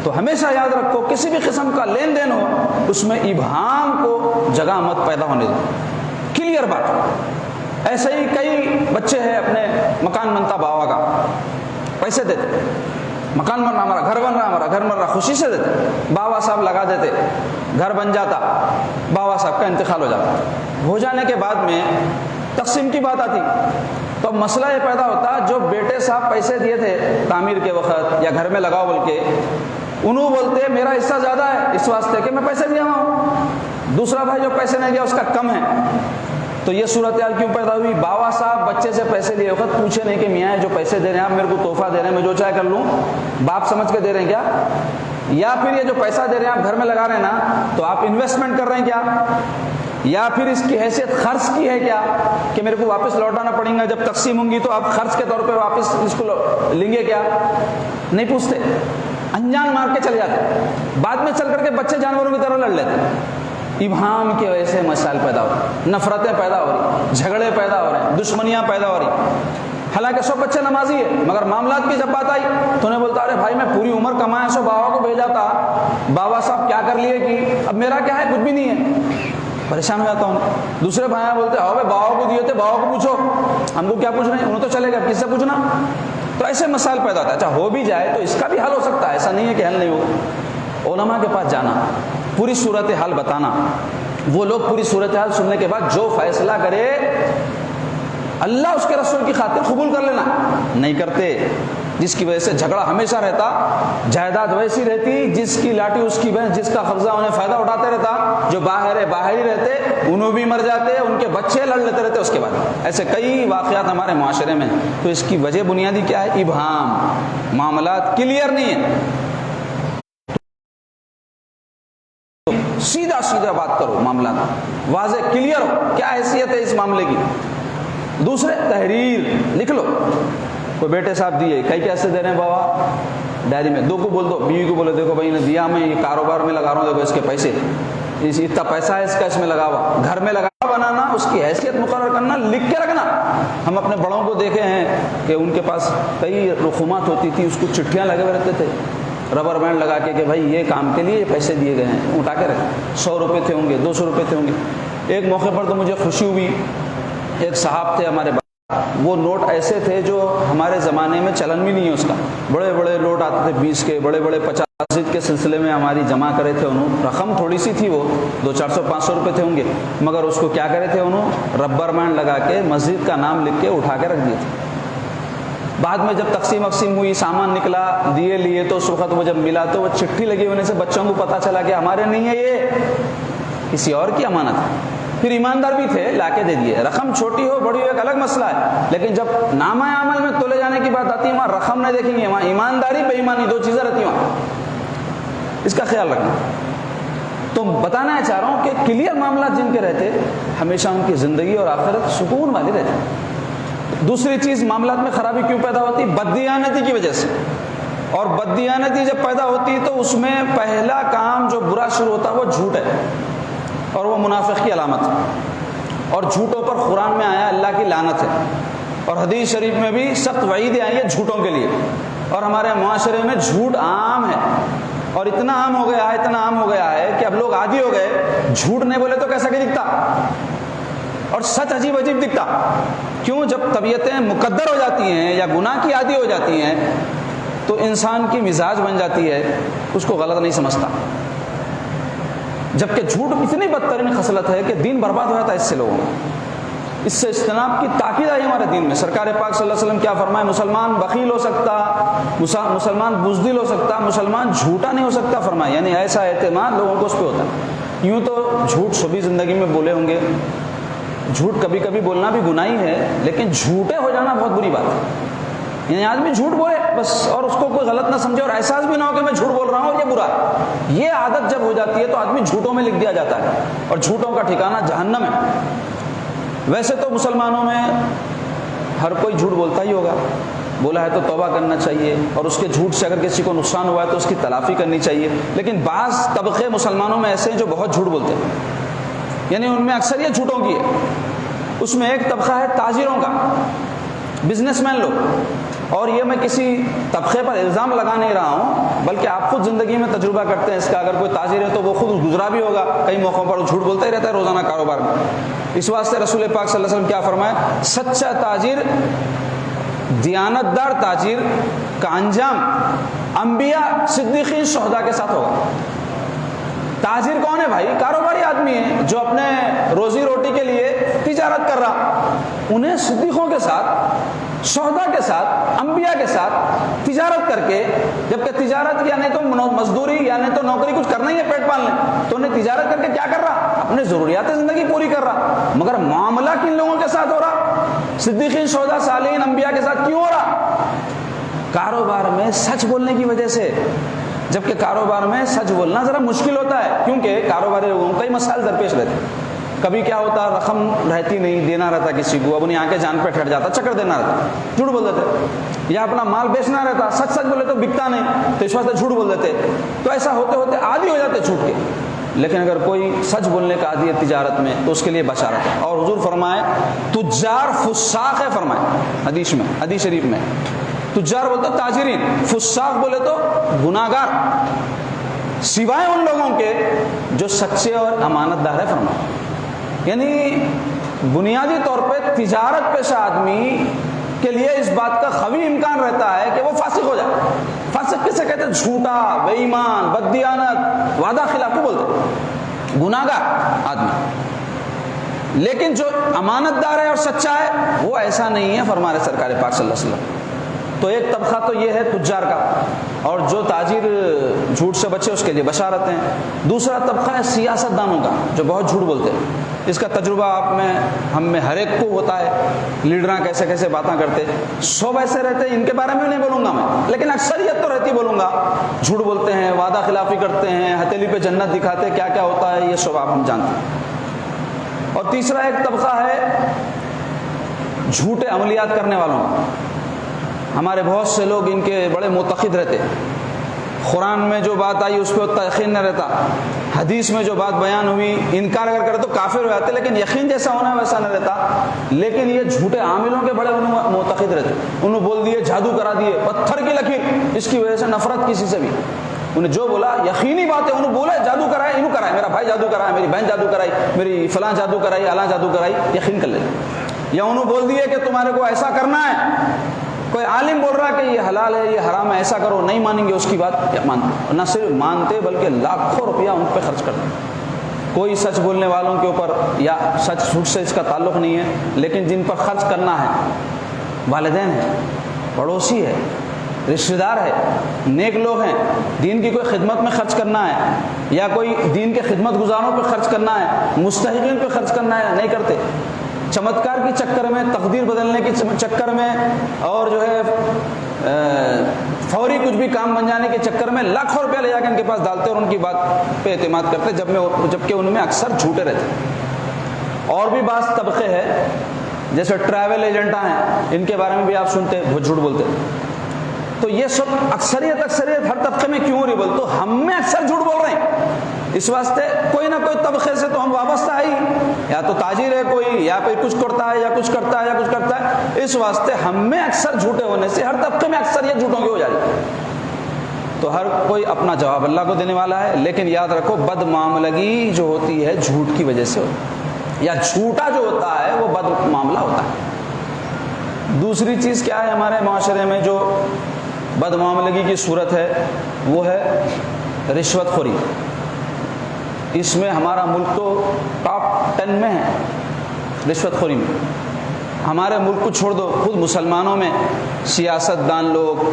تو ہمیشہ یاد رکھو کسی بھی قسم کا لین دین ہو اس میں ابہام کو جگہ مت پیدا ہونے دو، کلیئر بات، ایسے ہی کئی بچے ہیں اپنے مکان بنتا باوا کا، پیسے دیتے، مکان بن رہا ہمارا، گھر بن رہا ہمارا، گھر بن رہا، خوشی سے دیتے، باوا صاحب لگا دیتے، گھر بن جاتا، باوا صاحب کا انتقال ہو جاتا، ہو جانے کے بعد میں تقسیم کی بات آتی، تو اب مسئلہ یہ پیدا ہوتا جو بیٹے صاحب پیسے دیے تھے تعمیر کے وقت یا گھر میں لگاؤ بول کے، انہوں بولتے میرا حصہ زیادہ ہے اس واسطے کہ میں پیسے دیا ہوں، دوسرا بھائی جو پیسے نہیں دیا اس کا کم ہے۔ تو یہ صورتحال کیوں پیدا ہوئی؟ باوا صاحب بچے سے پیسے لیے وقت پوچھے نہیں کہ میاں جو پیسے دے رہے ہیں آپ میرے کو تحفہ دے رہے ہیں، میں جو چاہے کر لوں، باپ سمجھ کے دے رہے ہیں کیا؟ یا پھر یہ جو پیسہ دے رہے ہیں آپ گھر میں لگا رہے ہیں نا، تو آپ انویسٹمنٹ کر رہے ہیں کیا؟ یا پھر اس کی حیثیت خرچ کی ہے کیا کہ میرے کو واپس لوٹانا پڑے گا جب تقسیم ہوں گی تو آپ خرچ کے طور پہ واپس اس کو لیں گے کیا؟ نہیں پوچھتے، انجان مار کے چلے جاتے، بعد میں چل کر کے بچے جانوروں کی طرح لڑ لیتے۔ ابہام کی وجہ سے مسائل پیدا ہو رہے ہیں، نفرتیں پیدا ہو رہی، جھگڑے پیدا ہو رہے ہیں، دشمنیاں پیدا ہو رہی۔ حالانکہ سب بچے نمازی ہے، مگر معاملات کی جب بات آئی تو انہیں بولتا ارے بھائی میں پوری عمر کمایا سو باوا کو بھیجا تھا، باوا صاحب کیا کر لیے کہ اب میرا کیا ہے، کچھ بھی نہیں ہے، پریشان ہو جاتا ہوں۔ دوسرے بھائی بولتے ہو بھائی باوا کو دیے تھے، باوا کو پوچھو، ہم کو کیا پوچھ رہے ہیں، انہوں تو چلے گا، کس سے پوچھنا؟ تو ایسے مسائل پیدا ہوتا ہے۔ اچھا ہو بھی جائے تو اس کا بھی حل ہو سکتا ہے، ایسا نہیں ہے کہ حل نہیں ہوگا۔ علماء کے پاس جانا، پوری صورتحال بتانا، وہ لوگ پوری صورتحال سننے کے بعد جو فیصلہ کرے اللہ اس کے رسول کی خاطر قبول کر لینا، نہیں کرتے، جس کی وجہ سے جھگڑا ہمیشہ رہتا، جائیداد ویسی رہتی، جس کی لاٹھی اس کی بہن، جس کا قبضہ انہیں فائدہ اٹھاتے رہتا، جو باہر ہی رہتے انہوں بھی مر جاتے، ان کے بچے لڑ لیتے رہتے۔ اس کے بعد ایسے کئی واقعات ہمارے معاشرے میں، تو اس کی وجہ بنیادی کیا ہے؟ ابہام، معاملات کلیئر نہیں ہے۔ سیدھا بات کرو، معاملات واضح کلیئر ہو، کیا حیثیت ہے اس معاملے کی۔ دوسرے تحریر لکھ لو، کوئی بیٹے صاحب دیے، کئی کیسے دے رہے ہیں بابا، ڈائری میں، دو کو بول دو، بیوی کو بولے دیکھو بھائی نے دیا، میں یہ کاروبار میں لگا رہا ہوں، دیکھو اس کے پیسے، اتنا پیسہ ہے اس کا، اس میں لگا ہوا، گھر میں لگا بنانا، اس کی حیثیت مقرر کرنا، لکھ کے رکھنا۔ ہم اپنے بڑوں کو دیکھے ہیں کہ ان کے پاس کئی رقومات ہوتی تھی، اس کو چٹھیاں لگے ہوئے رہتے تھے، ربر بینڈ لگا کے کہ بھائی یہ کام کے لیے یہ پیسے دیے گئے ہیں، اٹھا کے رکھے، 100 روپے تھے ہوں گے، 200 روپے تھے ہوں گے۔ ایک موقع پر تو مجھے خوشی ہوئی، ایک صاحب تھے ہمارے، وہ نوٹ ایسے تھے جو ہمارے زمانے میں چلن بھی نہیں ہے اس کا، بڑے بڑے نوٹ آتے تھے 20 کے، بڑے بڑے 50 کے سلسلے میں ہماری جمع کرے تھے انہوں، رقم تھوڑی سی تھی، وہ 200 400 500 روپے تھے ہوں گے، مگر اس کو کیا کرے تھے انہوں، ربر بینڈ لگا کے مسجد کا نام لکھ کے اٹھا کے رکھ دیے تھے۔ بعد میں جب تقسیم ہوئی، سامان نکلا، دیے لیے، تو اس وقت وہ جب ملا تو وہ چٹھی لگی ہونے سے بچوں کو پتا چلا کہ ہمارے نہیں ہے، یہ کسی اور کی امانت ہے۔ پھر ایماندار بھی تھے، لا کے دے دیے، رقم چھوٹی ہو بڑی ہو ایک الگ مسئلہ ہے، لیکن جب نامہ عمل میں تولے جانے کی بات آتی ہے وہاں رقم نہیں دیکھیں گے، وہاں ایمانداری بے ایمانی دو چیزیں رہتی ہیں وہاں، اس کا خیال رکھنا۔ تو بتانا چاہ رہا ہوں کہ کلیئر معاملات جن کے رہتے ہمیشہ ان کی زندگی اور آخرت سکون والی رہتی۔ دوسری چیز معاملات میں خرابی کیوں پیدا ہوتی؟ بددیانتی کی وجہ سے، اور بددیانتی جب پیدا ہوتی تو اس میں پہلا کام جو برا شروع ہوتا وہ جھوٹ ہے، اور وہ منافق کی علامت ہے، اور جھوٹوں پر قرآن میں آیا اللہ کی لعنت ہے، اور حدیث شریف میں بھی سخت وعیدیں آئی ہیں جھوٹوں کے لیے، اور ہمارے معاشرے میں جھوٹ عام ہے، اور اتنا عام ہو گیا ہے کہ اب لوگ عادی ہو گئے، جھوٹ نہیں بولے تو کیسا کہ دکھتا، اور سچ عجیب عجیب دکھتا۔ کیوں؟ جب طبیعتیں مقدر ہو جاتی ہیں یا گناہ کی عادی ہو جاتی ہیں تو انسان کی مزاج بن جاتی ہے، اس کو غلط نہیں سمجھتا، جبکہ جھوٹ اتنی بدترین خصلت ہے کہ دین برباد ہو جاتا ہے اس سے لوگوں کو۔ اس سے اجتناب کی تاکید آئی ہمارے دین میں۔ سرکار پاک صلی اللہ علیہ وسلم کیا فرمائے؟ مسلمان بخیل ہو سکتا، مسلمان بزدل ہو سکتا، مسلمان جھوٹا نہیں ہو سکتا فرمایا، یعنی ایسا اعتماد لوگوں کو اس پہ ہوتا ہے۔ یوں تو جھوٹ سبھی زندگی میں بولے ہوں گے، جھوٹ کبھی کبھی بولنا بھی گناہ ہی ہے، لیکن جھوٹے ہو جانا بہت بری بات ہے۔ یعنی آدمی جھوٹ بولے بس، اور اس کو کوئی غلط نہ سمجھے، اور احساس بھی نہ ہو کہ میں جھوٹ بول رہا ہوں، یہ برا ہے۔ یہ عادت جب ہو جاتی ہے تو آدمی جھوٹوں میں لکھ دیا جاتا ہے، اور جھوٹوں کا ٹھکانہ جہنم ہے۔ ویسے تو مسلمانوں میں ہر کوئی جھوٹ بولتا ہی ہوگا، بولا ہے تو توبہ کرنا چاہیے، اور اس کے جھوٹ سے اگر کسی کو نقصان ہوا ہے تو اس کی تلافی کرنی چاہیے، لیکن بعض طبقے مسلمانوں میں ایسے ہیں جو بہت جھوٹ بولتے ہیں، یعنی ان میں اکثریت جھوٹوں کی ہے۔ اس میں ایک طبقہ ہے تاجروں کا، بزنس مین لوگ، اور یہ میں کسی طبقے پر الزام لگا نہیں رہا ہوں، بلکہ آپ خود زندگی میں تجربہ کرتے ہیں اس کا. اگر کوئی تاجر ہے تو وہ خود گزرا بھی ہوگا, کئی موقعوں پر وہ جھوٹ بولتا ہی رہتا ہے روزانہ کاروبار میں. اس واسطے رسول پاک صلی اللہ علیہ وسلم کیا فرمایا, سچا تاجر, دیانتدار تاجر کا انجام انبیاء, صدیقین, شہداء کے ساتھ ہوگا. تاجر کون ہے بھائی؟ کاروباری آدمی ہے جو اپنے روزی روٹی کے لیے تجارت کر رہا. انہیں صدیقوں کے ساتھ, شہداء کے ساتھ, انبیاء کے ساتھ تجارت کر کے, جبکہ تجارت یا نہیں تو مزدوری یا نہیں تو نوکری کچھ کرنا ہی ہے پیٹ پالنے, تو انہیں تجارت کر کے کیا کر رہا؟ اپنے ضروریات زندگی پوری کر رہا. مگر معاملہ کن لوگوں کے ساتھ ہو رہا؟ صدیقین, شہداء, صالحین, انبیاء کے ساتھ. کیوں ہو رہا؟ کاروبار میں سچ بولنے کی وجہ سے. جبکہ کاروبار میں سچ بولنا ذرا مشکل ہوتا ہے, کیونکہ کاروباری لوگوں کو کئی مسائل درپیش رہتے ہیں. کبھی کیا ہوتا, رقم رہتی نہیں, دینا رہتا کسی کو, اب انہیں آ کے جان پہ ٹھہر جاتا, چکر دینا رہتا, جھوٹ بول دیتے. یا اپنا مال بیچنا رہتا, سچ سچ بولے تو بکتا نہیں, تو اس واسطے جھوٹ بول دیتے. تو ایسا ہوتے ہوتے عادی ہو جاتے جھوٹ کے. لیکن اگر کوئی سچ بولنے کا عادی ہے تجارت میں تو اس کے لیے بشارت ہے. اور حضور فرمائے تجار فساق ہے, فرمائے حدیث میں, حدیث شریف میں. تجار بولتے تاجرین, فساق بولے تو گناہگار, سوائے ان لوگوں کے جو سچے اور امانت دار ہے, فرمائے. یعنی بنیادی طور پہ تجارت پیشہ آدمی کے لیے اس بات کا قوی امکان رہتا ہے کہ وہ فاسق ہو جائے. فاسق کسے کہتے ہیں؟ جھوٹا, بے ایمان, بددیانت, وعدہ خلاف کو بولتے, گناہگار آدمی. لیکن جو امانت دار ہے اور سچا ہے وہ ایسا نہیں ہے, فرما رہے سرکار پاک صلی اللہ علیہ وسلم. تو ایک طبقہ تو یہ ہے تجار کا, اور جو تاجر جھوٹ سے بچے اس کے لیے بشارت ہیں. دوسرا طبقہ ہے سیاست دانوں کا جو بہت جھوٹ بولتے ہیں. اس کا تجربہ آپ میں, ہم میں ہر ایک کو ہوتا ہے. لیڈراں کیسے کیسے باتیں کرتے, 100 ایسے رہتے ہیں, ان کے بارے میں نہیں بولوں گا میں, لیکن اکثریت تو رہتی بولوں گا. جھوٹ بولتے ہیں, وعدہ خلافی کرتے ہیں, ہتھیلی پہ جنت دکھاتے, کیا کیا ہوتا ہے یہ سب آپ ہم جانتے ہیں. اور تیسرا ایک طبقہ ہے جھوٹے عملیات کرنے والوں. ہمارے بہت سے لوگ ان کے بڑے معتقد رہتے. قرآن میں جو بات آئی اس پہ اتنا یقین نہ رہتا, حدیث میں جو بات بیان ہوئی انکار اگر کرے تو کافر ہو جاتے, لیکن یقین جیسا ہونا ہے ویسا نہ رہتا. لیکن یہ جھوٹے عاملوں کے بڑے انہوں معتقد رہتے. انہوں بول دیے, جادو کرا دیے, پتھر کی لکیر, اس کی وجہ سے نفرت کسی سے بھی. انہیں جو بولا یقینی بات ہے, انہوں بولا جادو کرائے, انہوں کرائے, میرا بھائی جادو کرائے, میری بہن جادو کرائی, میری فلاں جادو کرائی, الاں جادو کرائی, یقین کر لیتے. یا انہوں بول دیے کہ تمہارے کو ایسا کرنا ہے, کوئی عالم بول رہا کہ یہ حلال ہے, یہ حرام ہے, ایسا کرو, نہیں مانیں گے اس کی بات, مانتے. نہ صرف مانتے بلکہ لاکھوں روپیہ ان پہ خرچ کرتے. کوئی سچ بولنے والوں کے اوپر یا سچ جھوٹ سے اس کا تعلق نہیں ہے, لیکن جن پر خرچ کرنا ہے, والدین ہیں, پڑوسی ہے, رشتہ دار ہے, نیک لوگ ہیں, دین کی کوئی خدمت میں خرچ کرنا ہے, یا کوئی دین کے خدمت گزاروں پہ خرچ کرنا ہے, مستحقین پہ خرچ کرنا ہے, نہیں کرتے. چمتکار کی چکر میں, تقدیر بدلنے کے چکر میں, اور جو ہے فوری کچھ بھی کام بن جانے کے چکر میں لاکھوں روپیہ لے جا کے ان کے پاس ڈالتے اور ان کی بات پہ اعتماد کرتے, جبکہ ان میں اکثر جھوٹے رہتے. اور بھی بعض طبقے ہیں جیسے ٹریول ایجنٹاں ہیں, ان کے بارے میں بھی آپ سنتے ہیں, بہت جھوٹ بولتے. تو یہ سب اکثریت ہر طبقے میں کیوں نہیں بولتے؟ تو ہم میں اکثر جھوٹ بول رہے ہیں. اس واسطے کوئی نہ کوئی طبقے سے تو ہم وابستہ ہے ہی, یا تو تاجر ہے کوئی, یا کوئی کچھ کرتا ہے, یا کچھ کرتا ہے, یا کچھ کرتا ہے. اس واسطے ہم میں اکثر جھوٹے ہونے سے ہر طبقے میں اکثریت جھوٹوں کی ہو جائے. تو ہر کوئی اپنا جواب اللہ کو دینے والا ہے, لیکن یاد رکھو بد معاملگی جو ہوتی ہے جھوٹ کی وجہ سے ہوتی ہے, یا جھوٹا جو ہوتا ہے وہ بد معاملہ ہوتا ہے. دوسری چیز کیا ہے ہمارے معاشرے میں جو بد معاملگی کی صورت ہے, وہ ہے رشوت خوری. اس میں ہمارا ملک تو ٹاپ 10 میں ہے رشوت خوری میں. ہمارے ملک کو چھوڑ دو, خود مسلمانوں میں سیاست دان لوگ,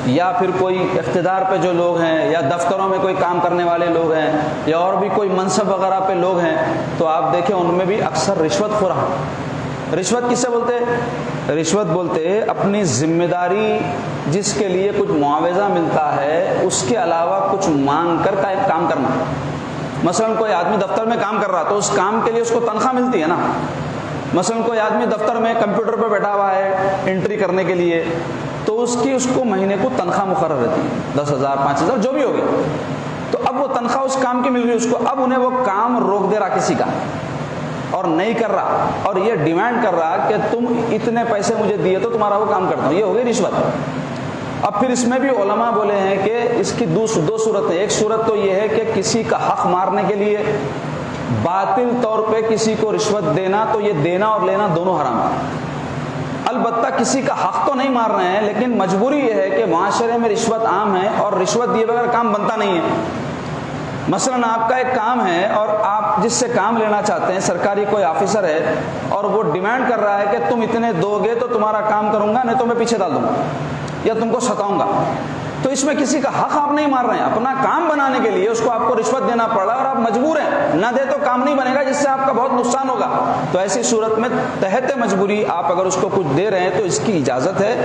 یا پھر کوئی اقتدار پہ جو لوگ ہیں, یا دفتروں میں کوئی کام کرنے والے لوگ ہیں, یا اور بھی کوئی منصب وغیرہ پہ لوگ ہیں, تو آپ دیکھیں ان میں بھی اکثر رشوت خور ہیں. رشوت کسے بولتے؟ رشوت بولتے اپنی ذمہ داری جس کے لیے کچھ معاوضہ ملتا ہے اس کے علاوہ کچھ مانگ کر کام کرنا. مثلا کوئی آدمی دفتر میں کام کر رہا تو اس کام کے لیے اس کو تنخواہ ملتی ہے نا. مثلا کوئی آدمی دفتر میں کمپیوٹر پہ بیٹھا ہوا ہے انٹری کرنے کے لیے, تو اس کو مہینے کو تنخواہ مقرر رہتی ہے, 10,000 5,000 جو بھی ہوگی. تو اب وہ تنخواہ اس کام کی مل رہی ہے اس کو, اب انہیں وہ کام روک دے رہا کسی کا اور نہیں کر رہا, اور یہ ڈیمانڈ کر رہا کہ تم اتنے پیسے مجھے دیے تو تمہارا وہ کام کرتا ہوں. یہ ہو گئی رشوت. اب پھر اس میں بھی علماء بولے ہیں کہ اس کی دو صورتیں. ایک صورت تو یہ ہے کہ کسی کا حق مارنے کے لیے باطل طور پہ کسی کو رشوت دینا، تو یہ دینا اور لینا دونوں حرام ہے. البتہ کسی کا حق تو نہیں مار رہے ہیں، لیکن مجبوری یہ ہے کہ معاشرے میں رشوت عام ہے اور رشوت دیے بغیر کام بنتا نہیں ہے. مثلا آپ کا ایک کام ہے اور آپ جس سے کام لینا چاہتے ہیں، سرکاری کوئی آفیسر ہے اور وہ ڈیمانڈ کر رہا ہے کہ تم اتنے دو گے تو تمہارا کام کروں گا، نہیں تو میں پیچھے ڈال دوں گا یا تم کو ستاؤں گا. تو اس میں کسی کا حق آپ نہیں مار رہے ہیں، اپنا کام بنانے کے لیے اس کو آپ کو رشوت دینا پڑ رہا ہے اور آپ مجبور ہیں، نہ دے تو کام نہیں بنے گا، جس سے آپ کا بہت نقصان ہوگا. تو ایسی صورت میں تحت مجبوری آپ اگر اس کو کچھ دے رہے ہیں تو اس کی اجازت ہے.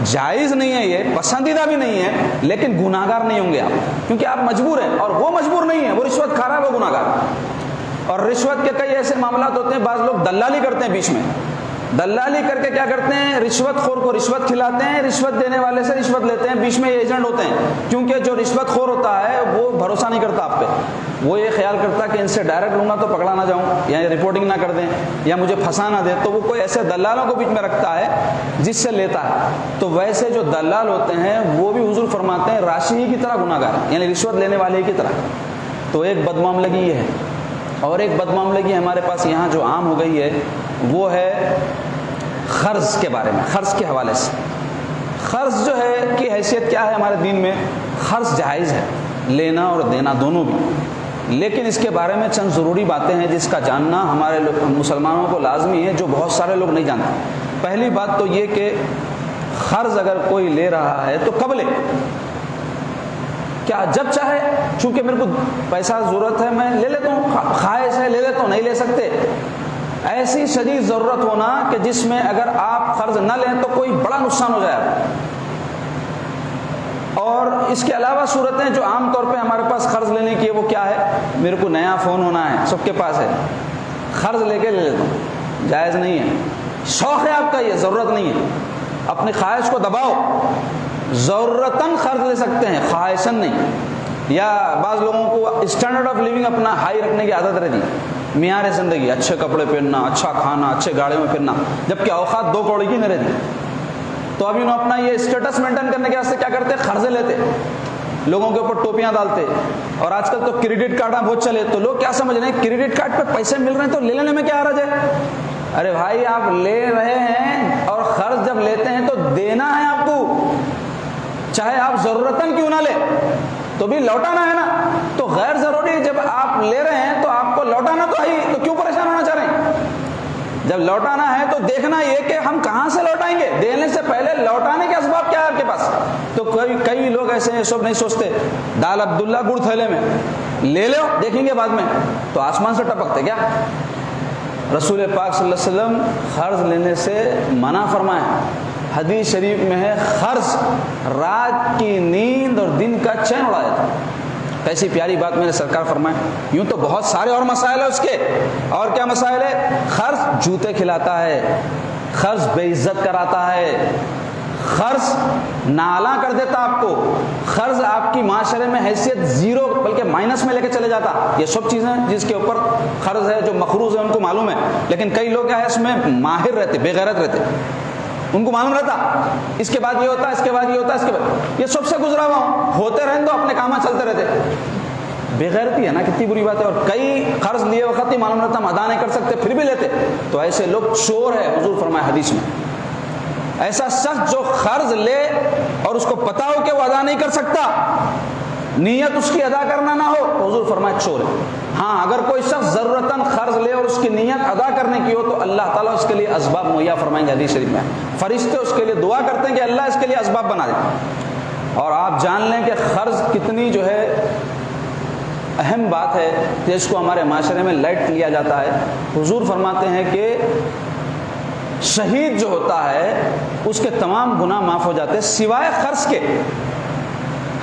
جائز نہیں ہے، یہ پسندیدہ بھی نہیں ہے، لیکن گناہگار نہیں ہوں گے آپ، کیونکہ آپ مجبور ہیں اور وہ مجبور نہیں ہے، وہ رشوت کھا رہا ہے، وہ گناہگار. اور رشوت کے کئی ایسے معاملات ہوتے ہیں، بعض لوگ دلالی کرتے ہیں بیچ میں. دلالی کر کے کیا کرتے ہیں، رشوت خور کو رشوت کھلاتے ہیں، رشوت دینے والے سے رشوت لیتے ہیں، بیچ میں یہ ایجنٹ ہوتے ہیں. کیونکہ جو رشوت خور ہوتا ہے وہ بھروسہ نہیں کرتا آپ پہ، وہ یہ خیال کرتا کہ ان سے ڈائریکٹ لوں گا تو پکڑا نہ جاؤں یا رپورٹنگ نہ کر دیں یا مجھے پھنسا نہ دیں، تو وہ کوئی ایسے دلالوں کو بیچ میں رکھتا ہے جس سے لیتا ہے. تو ویسے جو دلال ہوتے ہیں وہ بھی حضور فرماتے ہیں راشی ہی کی طرح گناہگار ہیں، یعنی رشوت لینے والے کی طرح. تو ایک بدمعاملگی یہ ہے. اور ایک بدمعاملگی ہمارے پاس یہاں جو عام ہو گئی ہے وہ ہے قرض کے بارے میں. قرض کے حوالے سے قرض جو ہے کی حیثیت کیا ہے ہمارے دین میں؟ قرض جائز ہے، لینا اور دینا دونوں بھی، لیکن اس کے بارے میں چند ضروری باتیں ہیں جس کا جاننا ہمارے مسلمانوں کو لازمی ہے، جو بہت سارے لوگ نہیں جانتے. پہلی بات تو یہ کہ قرض اگر کوئی لے رہا ہے تو کب لے؟ کیا جب چاہے، چونکہ میرے کو پیسہ ضرورت ہے میں لے لیتا ہوں، خواہش ہے لے لیتا ہوں، نہیں لے سکتے. ایسی شدید ضرورت ہونا کہ جس میں اگر آپ قرض نہ لیں تو کوئی بڑا نقصان ہو جائے. اور اس کے علاوہ صورتیں جو عام طور پہ ہمارے پاس قرض لینے کی ہے وہ کیا ہے؟ میرے کو نیا فون ہونا ہے، سب کے پاس ہے، قرض لے کے لے لیتا ہوں. جائز نہیں ہے. شوق ہے آپ کا، یہ ضرورت نہیں ہے. اپنی خواہش کو دباؤ. ضرورتاً قرض لے سکتے ہیں، خواہشاً نہیں. یا بعض لوگوں کو اسٹینڈرڈ آف لیونگ اپنا ہائی رکھنے کی عادت رہتی ہے، معیار زندگی، اچھے کپڑے پہننا، اچھا کھانا، اچھے گاڑیوں میں پھرنا، جبکہ اوقات 2 کروڑ کی نہیں رہتی. تو ابھی انہوں اپنا یہ اسٹیٹس مینٹین کرنے کے واسطے کیا کرتے؟ قرضے لیتے، لوگوں کے اوپر ٹوپیاں ڈالتے. اور آج کل تو کریڈٹ کارڈ بہت چلے، تو لوگ کیا سمجھ رہے ہیں کریڈٹ کارڈ پہ پیسے مل رہے ہیں تو لے لینے میں کیا حرج ہے؟ ارے بھائی آپ لے رہے ہیں اور قرض جب لیتے ہیں تو دینا ہے آپ کو، چاہے آپ ضرورتاً کیوں نہ لے تو بھی لوٹانا ہے نا. تو غیر ضروری جب آپ لے رہے ہیں تو آپ کو لوٹانا تو ہے، تو کیوں پریشان ہونا چاہ رہے ہیں؟ جب لوٹانا ہے تو دیکھنا یہ کہ ہم کہاں سے لوٹائیں گے، دینے سے پہلے لوٹانے کے اسباب کیا ہے آپ کے پاس. تو کئی لوگ ایسے ہیں سب نہیں سوچتے، دال عبداللہ گڑ تھیلے میں لے لو دیکھیں گے بعد میں، تو آسمان سے ٹپکتے کیا؟ رسول پاک صلی اللہ علیہ وسلم قرض لینے سے منع فرمائے. حدیث شریف میں ہے قرض رات کی نیند اور دن کا چین اڑا دیتا. کیسی پیاری بات میں نے سرکار فرمائے. یوں تو بہت سارے اور مسائل ہیں اس کے. اور کیا مسائل ہے؟ قرض جوتے کھلاتا ہے، قرض بے عزت کراتا ہے، قرض نالا کر دیتا آپ کو، قرض آپ کی معاشرے میں حیثیت 0 بلکہ مائنس میں لے کے چلے جاتا. یہ سب چیزیں جس کے اوپر قرض ہے، جو مقروض ہے ان کو معلوم ہے، لیکن کئی لوگ کیا ہے اس میں ماہر رہتے، بے غیرت رہتے، ان کو معلوم رہتا اس کے بعد یہ ہوتا ہے، اس کے بعد یہ ہوتا ہے، اس کے بعد یہ سب سے گزرا ہوا ہوں، ہوتے رہیں تو اپنے کام چلتے رہتے. بے غیرتی ہے نا، کتنی بری بات ہے. اور کئی قرض لیے وقت ہی معلوم رہتا ہم ادا نہیں کر سکتے پھر بھی لیتے، تو ایسے لوگ چور ہے. حضور فرمائے حدیث میں، ایسا شخص جو قرض لے اور اس کو پتا ہو کہ وہ ادا نہیں کر سکتا، نیت اس کی ادا کرنا نہ ہو، تو حضور فرمائے چور ہے. ہاں اگر کوئی شخص ضرورتاً قرض لے اور اس کی نیت ادا کرنے کی ہو تو اللہ تعالیٰ اس کے لیے اسباب مہیا فرمائیں گے. حدیث شریف میں فرشتے اس کے لیے دعا کرتے ہیں کہ اللہ اس کے لیے اسباب بنا دے. اور آپ جان لیں کہ قرض کتنی جو ہے اہم بات ہے جس کو ہمارے معاشرے میں لائٹ لیا جاتا ہے. حضور فرماتے ہیں کہ شہید جو ہوتا ہے اس کے تمام گناہ معاف ہو جاتے ہیں سوائے قرض کے.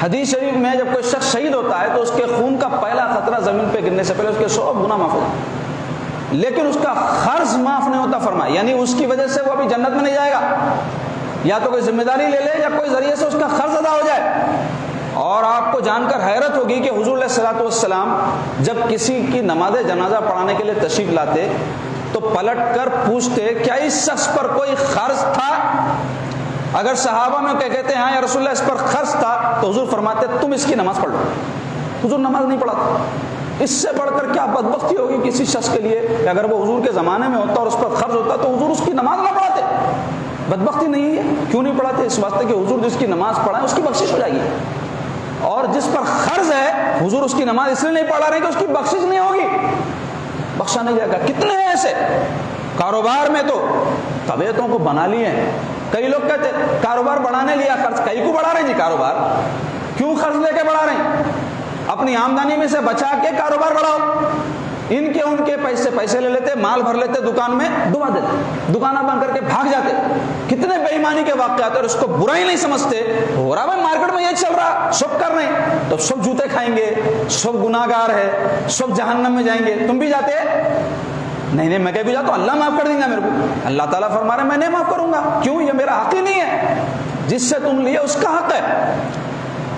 حدیث شریف میں جب کوئی شخص شہید ہوتا ہے تو اس کے خون کا پہلا خطرہ زمین پہ گرنے سے پہلے اس کے 100 گناہ معاف ہو جاتے ہیں، لیکن اس کا قرض معاف نہیں ہوتا. فرمایا یعنی اس کی وجہ سے وہ ابھی جنت میں نہیں جائے گا، یا تو کوئی ذمہ داری لے لے یا کوئی ذریعے سے اس کا قرض ادا ہو جائے. اور آپ کو جان کر حیرت ہوگی کہ حضور علیہ الصلوۃ والسلام جب کسی کی نماز جنازہ پڑھانے کے لیے تشریف لاتے تو پلٹ کر پوچھتے کیا اس شخص پر کوئی قرض تھا؟ اگر صحابہ میں کہتے ہیں ہاں یا رسول اللہ اس پر خرچ تھا تو حضور فرماتے تم اس کی نماز پڑھ لو. حضور نماز نہیں پڑھاتا. اس سے بڑھ کر کیا بدبختی ہوگی کسی شخص کے لیے کہ اگر وہ حضور کے زمانے میں ہوتا اور اس پر خرچ ہوتا تو حضور اس کی نماز نہ پڑھاتے. بدبختی نہیں ہے. کیوں نہیں پڑھاتے؟ اس واسطے کہ حضور جس کی نماز پڑھائیں اس کی بخشش ہو جائے گی, اور جس پر قرض ہے حضور اس کی نماز اس لیے نہیں پڑھا رہے کہ اس کی بخشش نہیں ہوگی, بخشا نہیں جائے گا. کتنے ہیں ایسے کاروبار میں تو طبیعتوں کو بنا لیے ہیں. کئی لوگ کہتے کاروبار بڑھانے لیا قرض, کئی کو بڑھا رہے ہیں جی کاروبار. کیوں قرض لے کے بڑھا رہے ہیں؟ اپنی آمدنی میں سے بچا کے کاروبار بڑھاؤ. ان کے پیسے لے لیتے, مال بھر لیتے, دکان میں ڈبا دیتے, دکانیں بند کر کے بھاگ جاتے. کتنے بے ایمانی کے واقعات, اور اس کو برا ہی نہیں سمجھتے. ہو رہا بھائی مارکیٹ میں یہ چل رہا, سب کر رہے ہیں تو سب جوتے کھائیں گے, سب گناہ گار ہے, سب جہنم میں جائیں گے. تم بھی جاتے نہیں میں کہیں بھی جاتا ہوں, اللہ معاف کر دیں گا میرے کو. اللہ تعالیٰ فرما رہے ہیں میں نہیں معاف کروں گا. کیوں؟ یہ میرا حق ہی نہیں ہے. جس سے تم لیے اس کا حق ہے.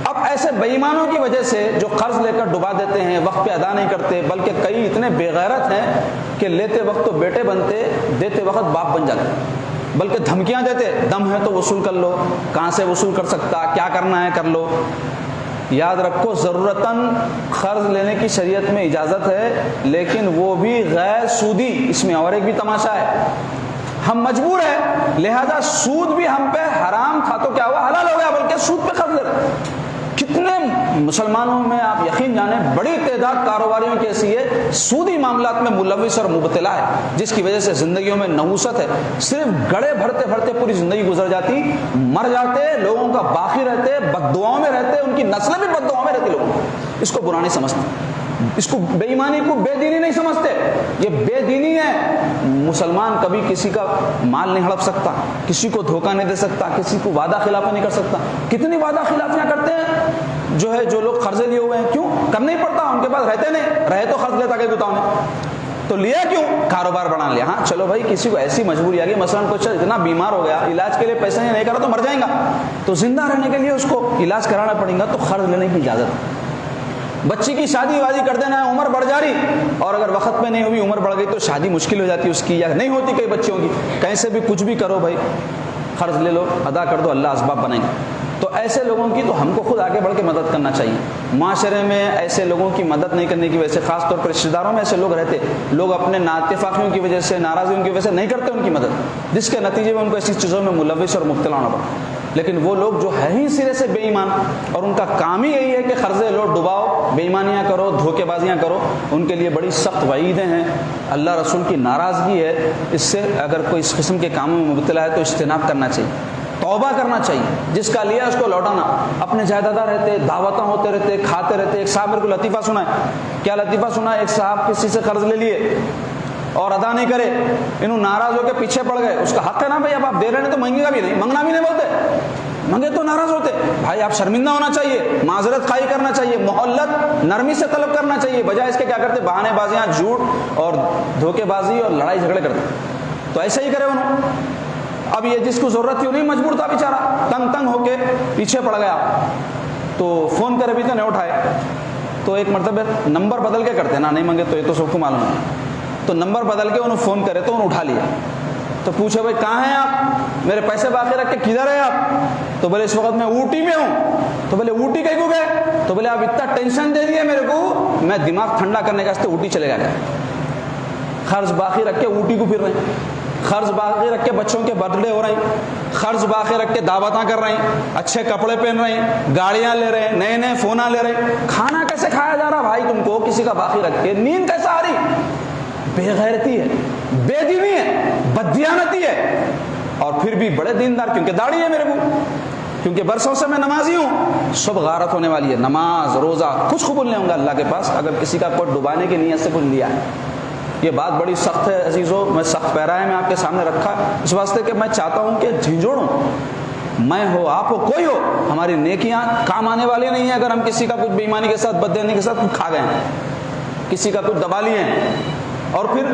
اب ایسے بے ایمانوں کی وجہ سے جو قرض لے کر ڈبا دیتے ہیں, وقت پہ ادا نہیں کرتے, بلکہ کئی اتنے بے غیرت ہیں کہ لیتے وقت تو بیٹے بنتے, دیتے وقت باپ بن جاتے, بلکہ دھمکیاں دیتے, دم ہے تو وصول کر لو, کہاں سے وصول کر سکتا, کیا کرنا ہے کر لو. یاد رکھو ضرورتاً قرض لینے کی شریعت میں اجازت ہے, لیکن وہ بھی غیر سودی. اس میں اور ایک بھی تماشا ہے, ہم مجبور ہیں لہذا سود بھی ہم پہ حرام تھا تو کیا ہوا, حلال ہو گیا, بلکہ سود پہ قرض لے رہے. کتنے مسلمانوں میں آپ یقین جانیں بڑی تعداد کاروباریوں کی ایسی ہے سودی معاملات میں ملوث اور مبتلا ہے, جس کی وجہ سے زندگیوں میں نحوست ہے. صرف گڑے بھرتے بھرتے پوری زندگی گزر جاتی, مر جاتے, لوگوں کا باقی رہتے, بد دعاؤں میں رہتے, ان کی نسلیں بھی بد دعاؤں میں رہتی. لوگوں اس کو برا نہیں سمجھتے, اس کو بے ایمانی کو بے دینی نہیں سمجھتے. یہ بے دینی ہے. مسلمان کبھی کسی کا مال نہیں ہڑپ سکتا, کسی کو دھوکہ نہیں دے سکتا, کسی کو وعدہ خلافی نہیں کر سکتا. کتنی وعدہ خلافیاں کرتے ہیں جو لوگ قرضے لیے ہوئے ہیں. کیوں کرنا ہی پڑتا, ان کے پاس رہتے نہیں, رہے تو قرض لیتا کہ بتاؤ نے تو لیا کیوں, کاروبار بنا لیا. ہاں چلو بھائی کسی کو ایسی مجبوری آ گئی, مثلاً کوئی اتنا بیمار ہو گیا, علاج کے لیے پیسے نہیں کرا تو مر جائیں گا, تو زندہ رہنے کے لیے اس کو علاج کرانا پڑے گا, تو قرض لینے کی اجازت ہے. بچی کی شادی وادی کر دینا ہے, عمر بڑھ جا رہی, اور اگر وقت میں نہیں ہوئی, عمر بڑھ گئی تو شادی مشکل ہو جاتی ہے اس کی, یا نہیں ہوتی کئی بچیوں کی. کہیں سے بھی کچھ بھی کرو بھائی, قرض لے لو, ادا کر دو, اللہ اسباب بنائیں گے. تو ایسے لوگوں کی تو ہم کو خود آگے بڑھ کے مدد کرنا چاہیے. معاشرے میں ایسے لوگوں کی مدد نہیں کرنے کی وجہ سے, خاص طور پر رشتہ داروں میں ایسے لوگ رہتے, لوگ اپنے نااتفاقیوں کی وجہ سے, ناراضیوں کی وجہ سے نہیں کرتے ان کی مدد, جس کے نتیجے میں ان کو ایسی چیزوں میں ملوث اور مبتلا ہونا پڑتا. لیکن وہ لوگ جو ہے ہی سرے سے بے ایمان, اور ان کا کام ہی یہی ہے کہ قرضے لو, ڈباؤ, بے ایمانیاں کرو, دھوکے بازیاں کرو, ان کے لیے بڑی سخت وعیدیں ہیں. اللہ رسول کی ناراضگی ہے. اس سے اگر کوئی اس قسم کے کاموں میں مبتلا ہے تو اجتناب کرنا چاہیے, توبہ کرنا چاہیے. جس کا لیا اس کو لوٹانا. اپنے جائیدادار رہتے, دعوتاں ہوتے رہتے, کھاتے رہتے. ایک صاحب میرے کو لطیفہ سنا ہے. کیا لطیفہ سنا ہے؟ ایک صاحب کسی سے قرض لے لیے اور ادا نہیں کرے, انہوں ناراض ہو کے پیچھے پڑ گئے. اس کا حق ہے نا بھائی, اب آپ دے رہے ہیں تو مانگے گا بھی نہیں, منگنا بھی نہیں بولتے, منگے تو ناراض ہوتے. بھائی آپ شرمندہ ہونا چاہیے, معذرت خواہی کرنا چاہیے, مہلت نرمی سے طلب کرنا چاہیے, بجائے اس کے کیا کرتے بہانے بازیاں, جھوٹ اور دھوکے بازی اور لڑائی جھگڑے کرتے. تو ایسے ہی کرے انہوں. اب یہ جس کو ضرورت تھی وہ نہیں, مجبور تھا بیچارہ, تنگ ہو کے پیچھے پڑ گیا, تو فون کرے بھی تو نہیں اٹھائے. تو ایک مرتبہ نمبر بدل کے کرتے نا, نہیں منگے تو یہ تو سب کو معلوم ہے. تو نمبر بدل کے انہوں فون کرے تو انہوں اٹھا لیا. تو پوچھے بھائی کہاں ہیں آپ, میرے پیسے باقی رکھ کے کدھر ہے آپ؟ تو بولے اس وقت میں اوٹی میں ہوں. تو بولے اوٹی کہیں کو گئے؟ تو بولے آپ اتنا ٹینشن دے دیے میرے کو, میں دماغ ٹھنڈا کرنے کا واسطے اوٹی چلے گیا. قرض باقی رکھ کے اوٹی کو پھر رہے ہیں, قرض باقی رکھ کے بچوں کے برتھ ڈے ہو رہے ہیں, قرض باقی رکھ کے دعوتاں کر رہے ہیں, اچھے کپڑے پہن رہے ہیں, گاڑیاں لے رہے ہیں, نئے نئے فونا لے رہے ہیں. کھانا کیسے کھایا جا رہا بھائی تم کو کسی کا باقی رکھ کے؟ نیند کیسے آ رہی؟ بے غیرتی ہے, بے دینی ہے, بددیانتی ہے. اور پھر بھی بڑے دیندار, کیونکہ داڑھی ہے میرے کو, کیونکہ برسوں سے میں نمازی ہوں. سب غارت ہونے والی ہے, نماز روزہ کچھ قبول نہیں ہوں گا اللہ کے پاس اگر کسی کا کوئی ڈبانے کی نیت سے کچھ لیا ہے. یہ بات بڑی سخت ہے عزیزو, میں سخت پیرا ہے میں آپ کے سامنے رکھا اس واسطے کہ میں چاہتا ہوں کہ جھنجھوڑوں, میں ہو آپ ہو کوئی ہو, ہماری نیکیاں کام آنے والی نہیں ہیں اگر ہم کسی کا کچھ بے ایمانی کے ساتھ, بددینی کے ساتھ کچھ کھا گئے ہیں, کسی کا کچھ دبا لیے ہیں, اور پھر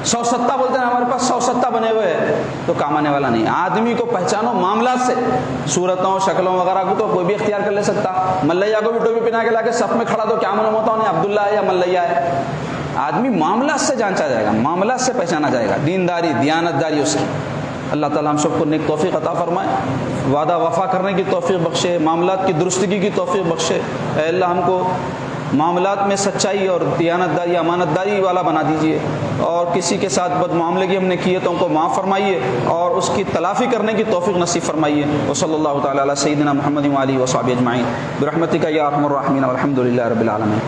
170 بولتے ہیں ہمارے پاس 170 بنے ہوئے ہیں, تو کام آنے والا نہیں. آدمی کو پہچانو معاملات سے, صورتوں شکلوں وغیرہ کو تو کوئی بھی اختیار کر لے سکتا. ملیا کو بھی ٹوپی پہنا کے لا کے صف میں کھڑا تو کیا معلوم ہوتا انہیں عبداللہ ہے یا ملیا ہے. آدمی معاملات سے جانچا جائے گا, معاملات سے پہچانا جائے گا, دینداری دیانت داری اس کی. اللہ تعالیٰ ہم سب کو نیک توفیق عطا فرمائے، وعدہ وفا کرنے کی توفیق بخشے، معاملات کی درستگی کی توفیق بخشے۔ اے اللہ ہم کو معاملات میں سچائی اور دیانت داری امانت داری والا بنا دیجیے، اور کسی کے ساتھ بد معاملگی ہم نے کی ہے تو ان کو معاف فرمائیے اور اس کی تلافی کرنے کی توفیق نصیب فرمائیے۔ وصلی اللہ تعالی علی سیدنا محمد وآلہ وصحبہ اجمعین برحمتک یا ارحم الراحمین والحمد للہ رب العالمین۔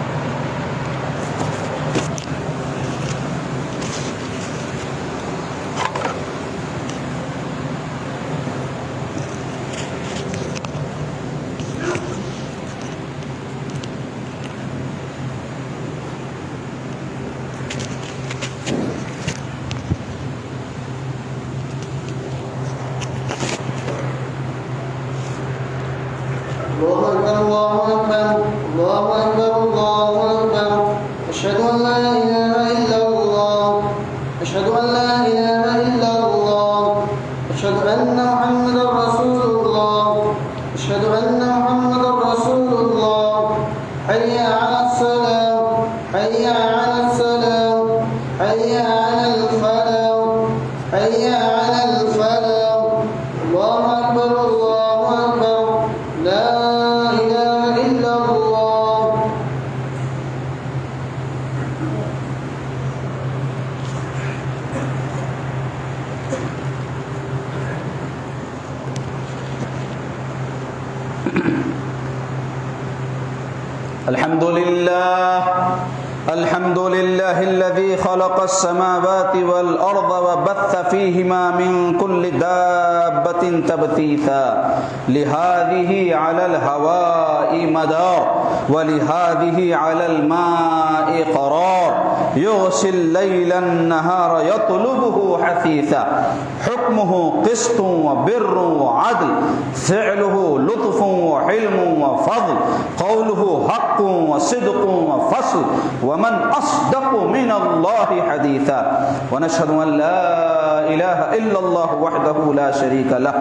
الحمد لله الذي خلق السماوات والأرض وبث فيهما من كل دابة تبثيثا لهذه على الهواء مدار ولهذه على الماء قرار يغشي الليل النهار يطلبه حثيثا حكمه قسط وبر وعدل فعله لطف وحلم وفضل قوله حق وصدق وفصل ومن أصدق من الله حديثا ونشهد أن لا إله إلا الله وحده لا شريك له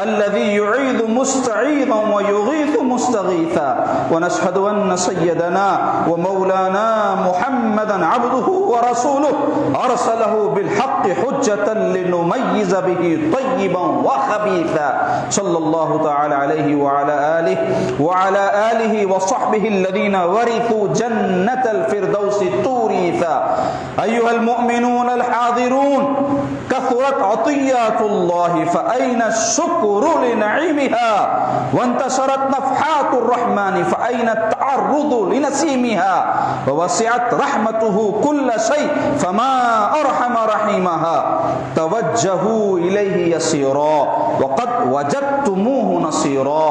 الذي يعيذ مستعيذا ويغيث مستغيثا ونشهد أن سيدنا ومولانا محمدا عبده ورسوله أرسله بالحق حجة لنميز به طيبا وخبيثا صلى الله تعالى عليه وعلى آله وصحبه الذين ورثوا جنة الفردوس تورثا أيها المؤمنون الحاضرون كثرت عطيات الله فأين الشكر لنعيمها وانتشرت نفحات الرحمن فأين التعرض لنسيمها ووسعت رحمته كل شيء فما أرحم رحيمها توجهوا إليه يسيرا وقد وجدتموه نصيرا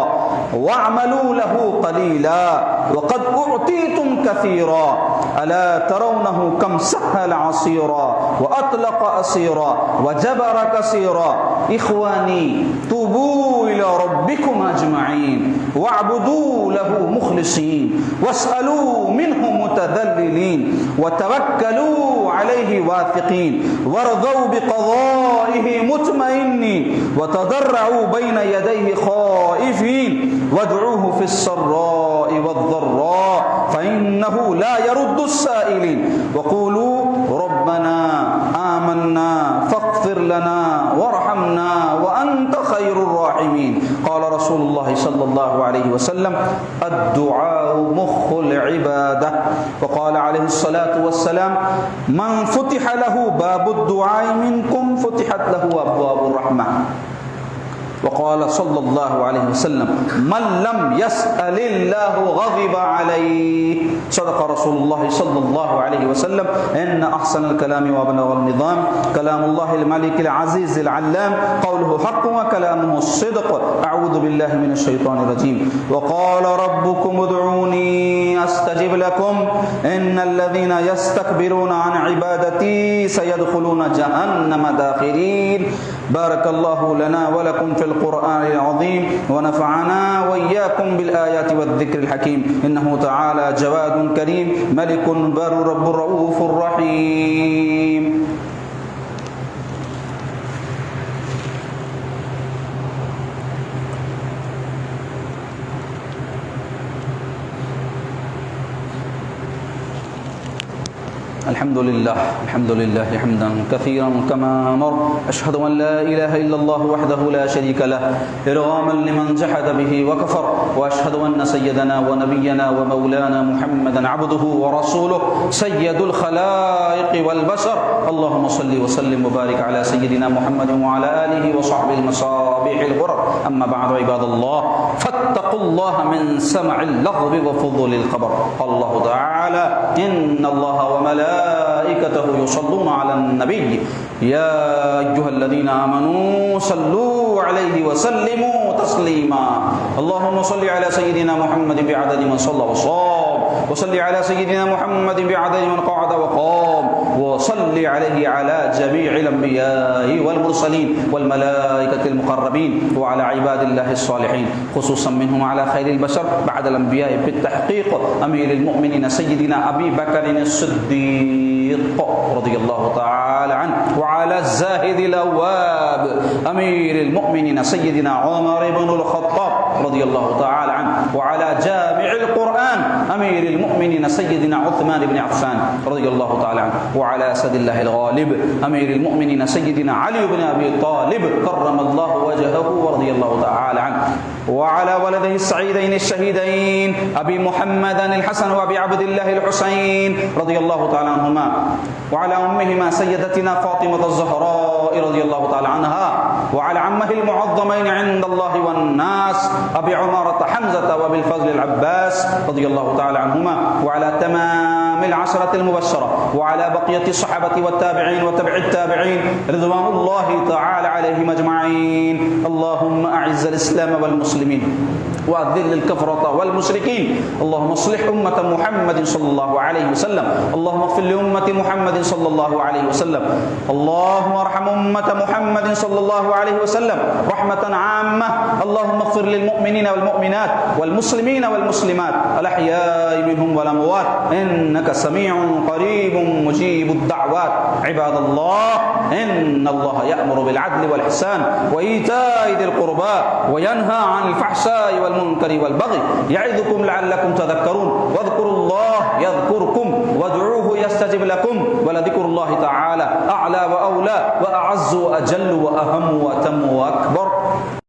واعملوا له قليلا وقد أعطيتم كثيرا ألا ترونه كم سهل عصيرا وأطلق أسيرا وجبر كثيرا إخواني توبوا إلى ربكم أجمعين واعبدوا له مخلصين واسألوا منه متذللين وتوكلوا عليه واثقين وارضوا بقضائه مطمئنين وتضرعوا بين يديه خائفين وادعوه في السراء والضراء فإنه لا يرد السائلين وقولوا ربنا آمنا فاغفر لنا وارحمنا وأنت خير الراحمين قال رسول الله صلى الله عليه وسلم الدعاء مخ العبادة وقال عليه الصلاة والسلام من فتح له باب الدعاء منكم فتحت له أبواب الرحمة وقال صلى الله عليه وسلم من لم يسأل الله غضب عليه صدق رسول الله صلى الله عليه وسلم إن أحسن الكلام وأبلغ النظام كلام الله الملك العزيز العلام قوله حق وكلامه الصدق أعوذ بالله من الشيطان الرجيم وقال ربكم ادعوني أستجب لكم إن الذين يستكبرون عن عبادتي سيدخلون جهنم داخرين بارك الله لنا ولكم في القرآن العظيم ونفعنا وإياكم بالآيات والذكر الحكيم إنه تعالى جواد كريم ملك بر رب رؤوف رحيم الحمد لله حمدا كثيرا كما أمر. أشهد أن لا إله إلا الله وحده لا شريك له إرغاما لمن جحد به وكفر. وأشهد أن سيدنا ونبينا ومولانا محمدا عبده ورسوله سيد الخلائق والبشر. اللهم صل وسلم وبارك على سيدنا محمد وعلى آله وصحبه المصابيح الغرر. أما بعد عباد الله فاتقوا الله من سمع اللغو وفضول الخبر. قال الله تعالى إن الله وملائكته يصلون على النبي يا أيها الذين آمنوا صلوا عليه وسلموا تسليما. اللهم صل على سيدنا محمد بعدد من صلى وصام، وصل على سيدنا محمد بعدد من قعد وقام، وصل عليه على جميع الأنبياء والمرسلين والملائكة المقربين وعلى عباد الله الصالحين، خصوصا منهم على خير البشر بعد الأنبياء بالتحقيق أمير المؤمنين سيدنا أبي بكر الصديق رضي الله تعالى عنه، وعلى الزاهد الأواب أمير المؤمنين سيدنا عمر بن الخطاب رضي الله تعالى عنه، وعلى جامع القرآن أمير المؤمنين سيدنا عثمان بن عفان رضي الله تعالى عنه، وعلى أسد الله الغالب أمير المؤمنين سيدنا علي بن أبي طالب كرم الله وجهه ورضي الله تعالى عنه، وعلى ولده السعيدين الشهيدين أبي محمد الحسن وأبي عبد الله الحسين رضي الله تعالى عنهما، وعلى أمهما سيدتنا فاطمة الزهراء رضي الله تعالى عنها، وعلى عمه المعظمين عند الله والناس أبي عمارة حمزة وأبي الفضل العباس رضي الله تعالى عنهما، وعلى تمام العشرة المبشرة، وعلى بقية الصحابة والتابعين وتبع التابعين رضوان الله تعالى عليهم أجمعين. اللهم أعز الإسلام والمسلمين وأذل الكفرة والمشركين. اللهم اصلح أمة محمد صلى الله عليه وسلم. اللهم اغفر لأمة محمد صلى الله عليه وسلم. اللهم ارحم أمة محمد صلى الله عليه وسلم رحمة عامة. اللهم اغفر للمؤمنين والمؤمنات والمسلمين والمسلمات الأحياء منهم والأموات إنك سميع قريب مجيب الدعوات. عباد الله إن الله يأمر بالعدل والإحسان وإيتاء ذي القربى وينهى عن الفحشاء والمنكر والبغي يعظكم لعلكم تذكرون. واذكروا الله يذكركم وادعوه يستجب لكم ولذكر الله تعالى أعلى وأولى وأعز وأجل وأهم وأتم وأكبر.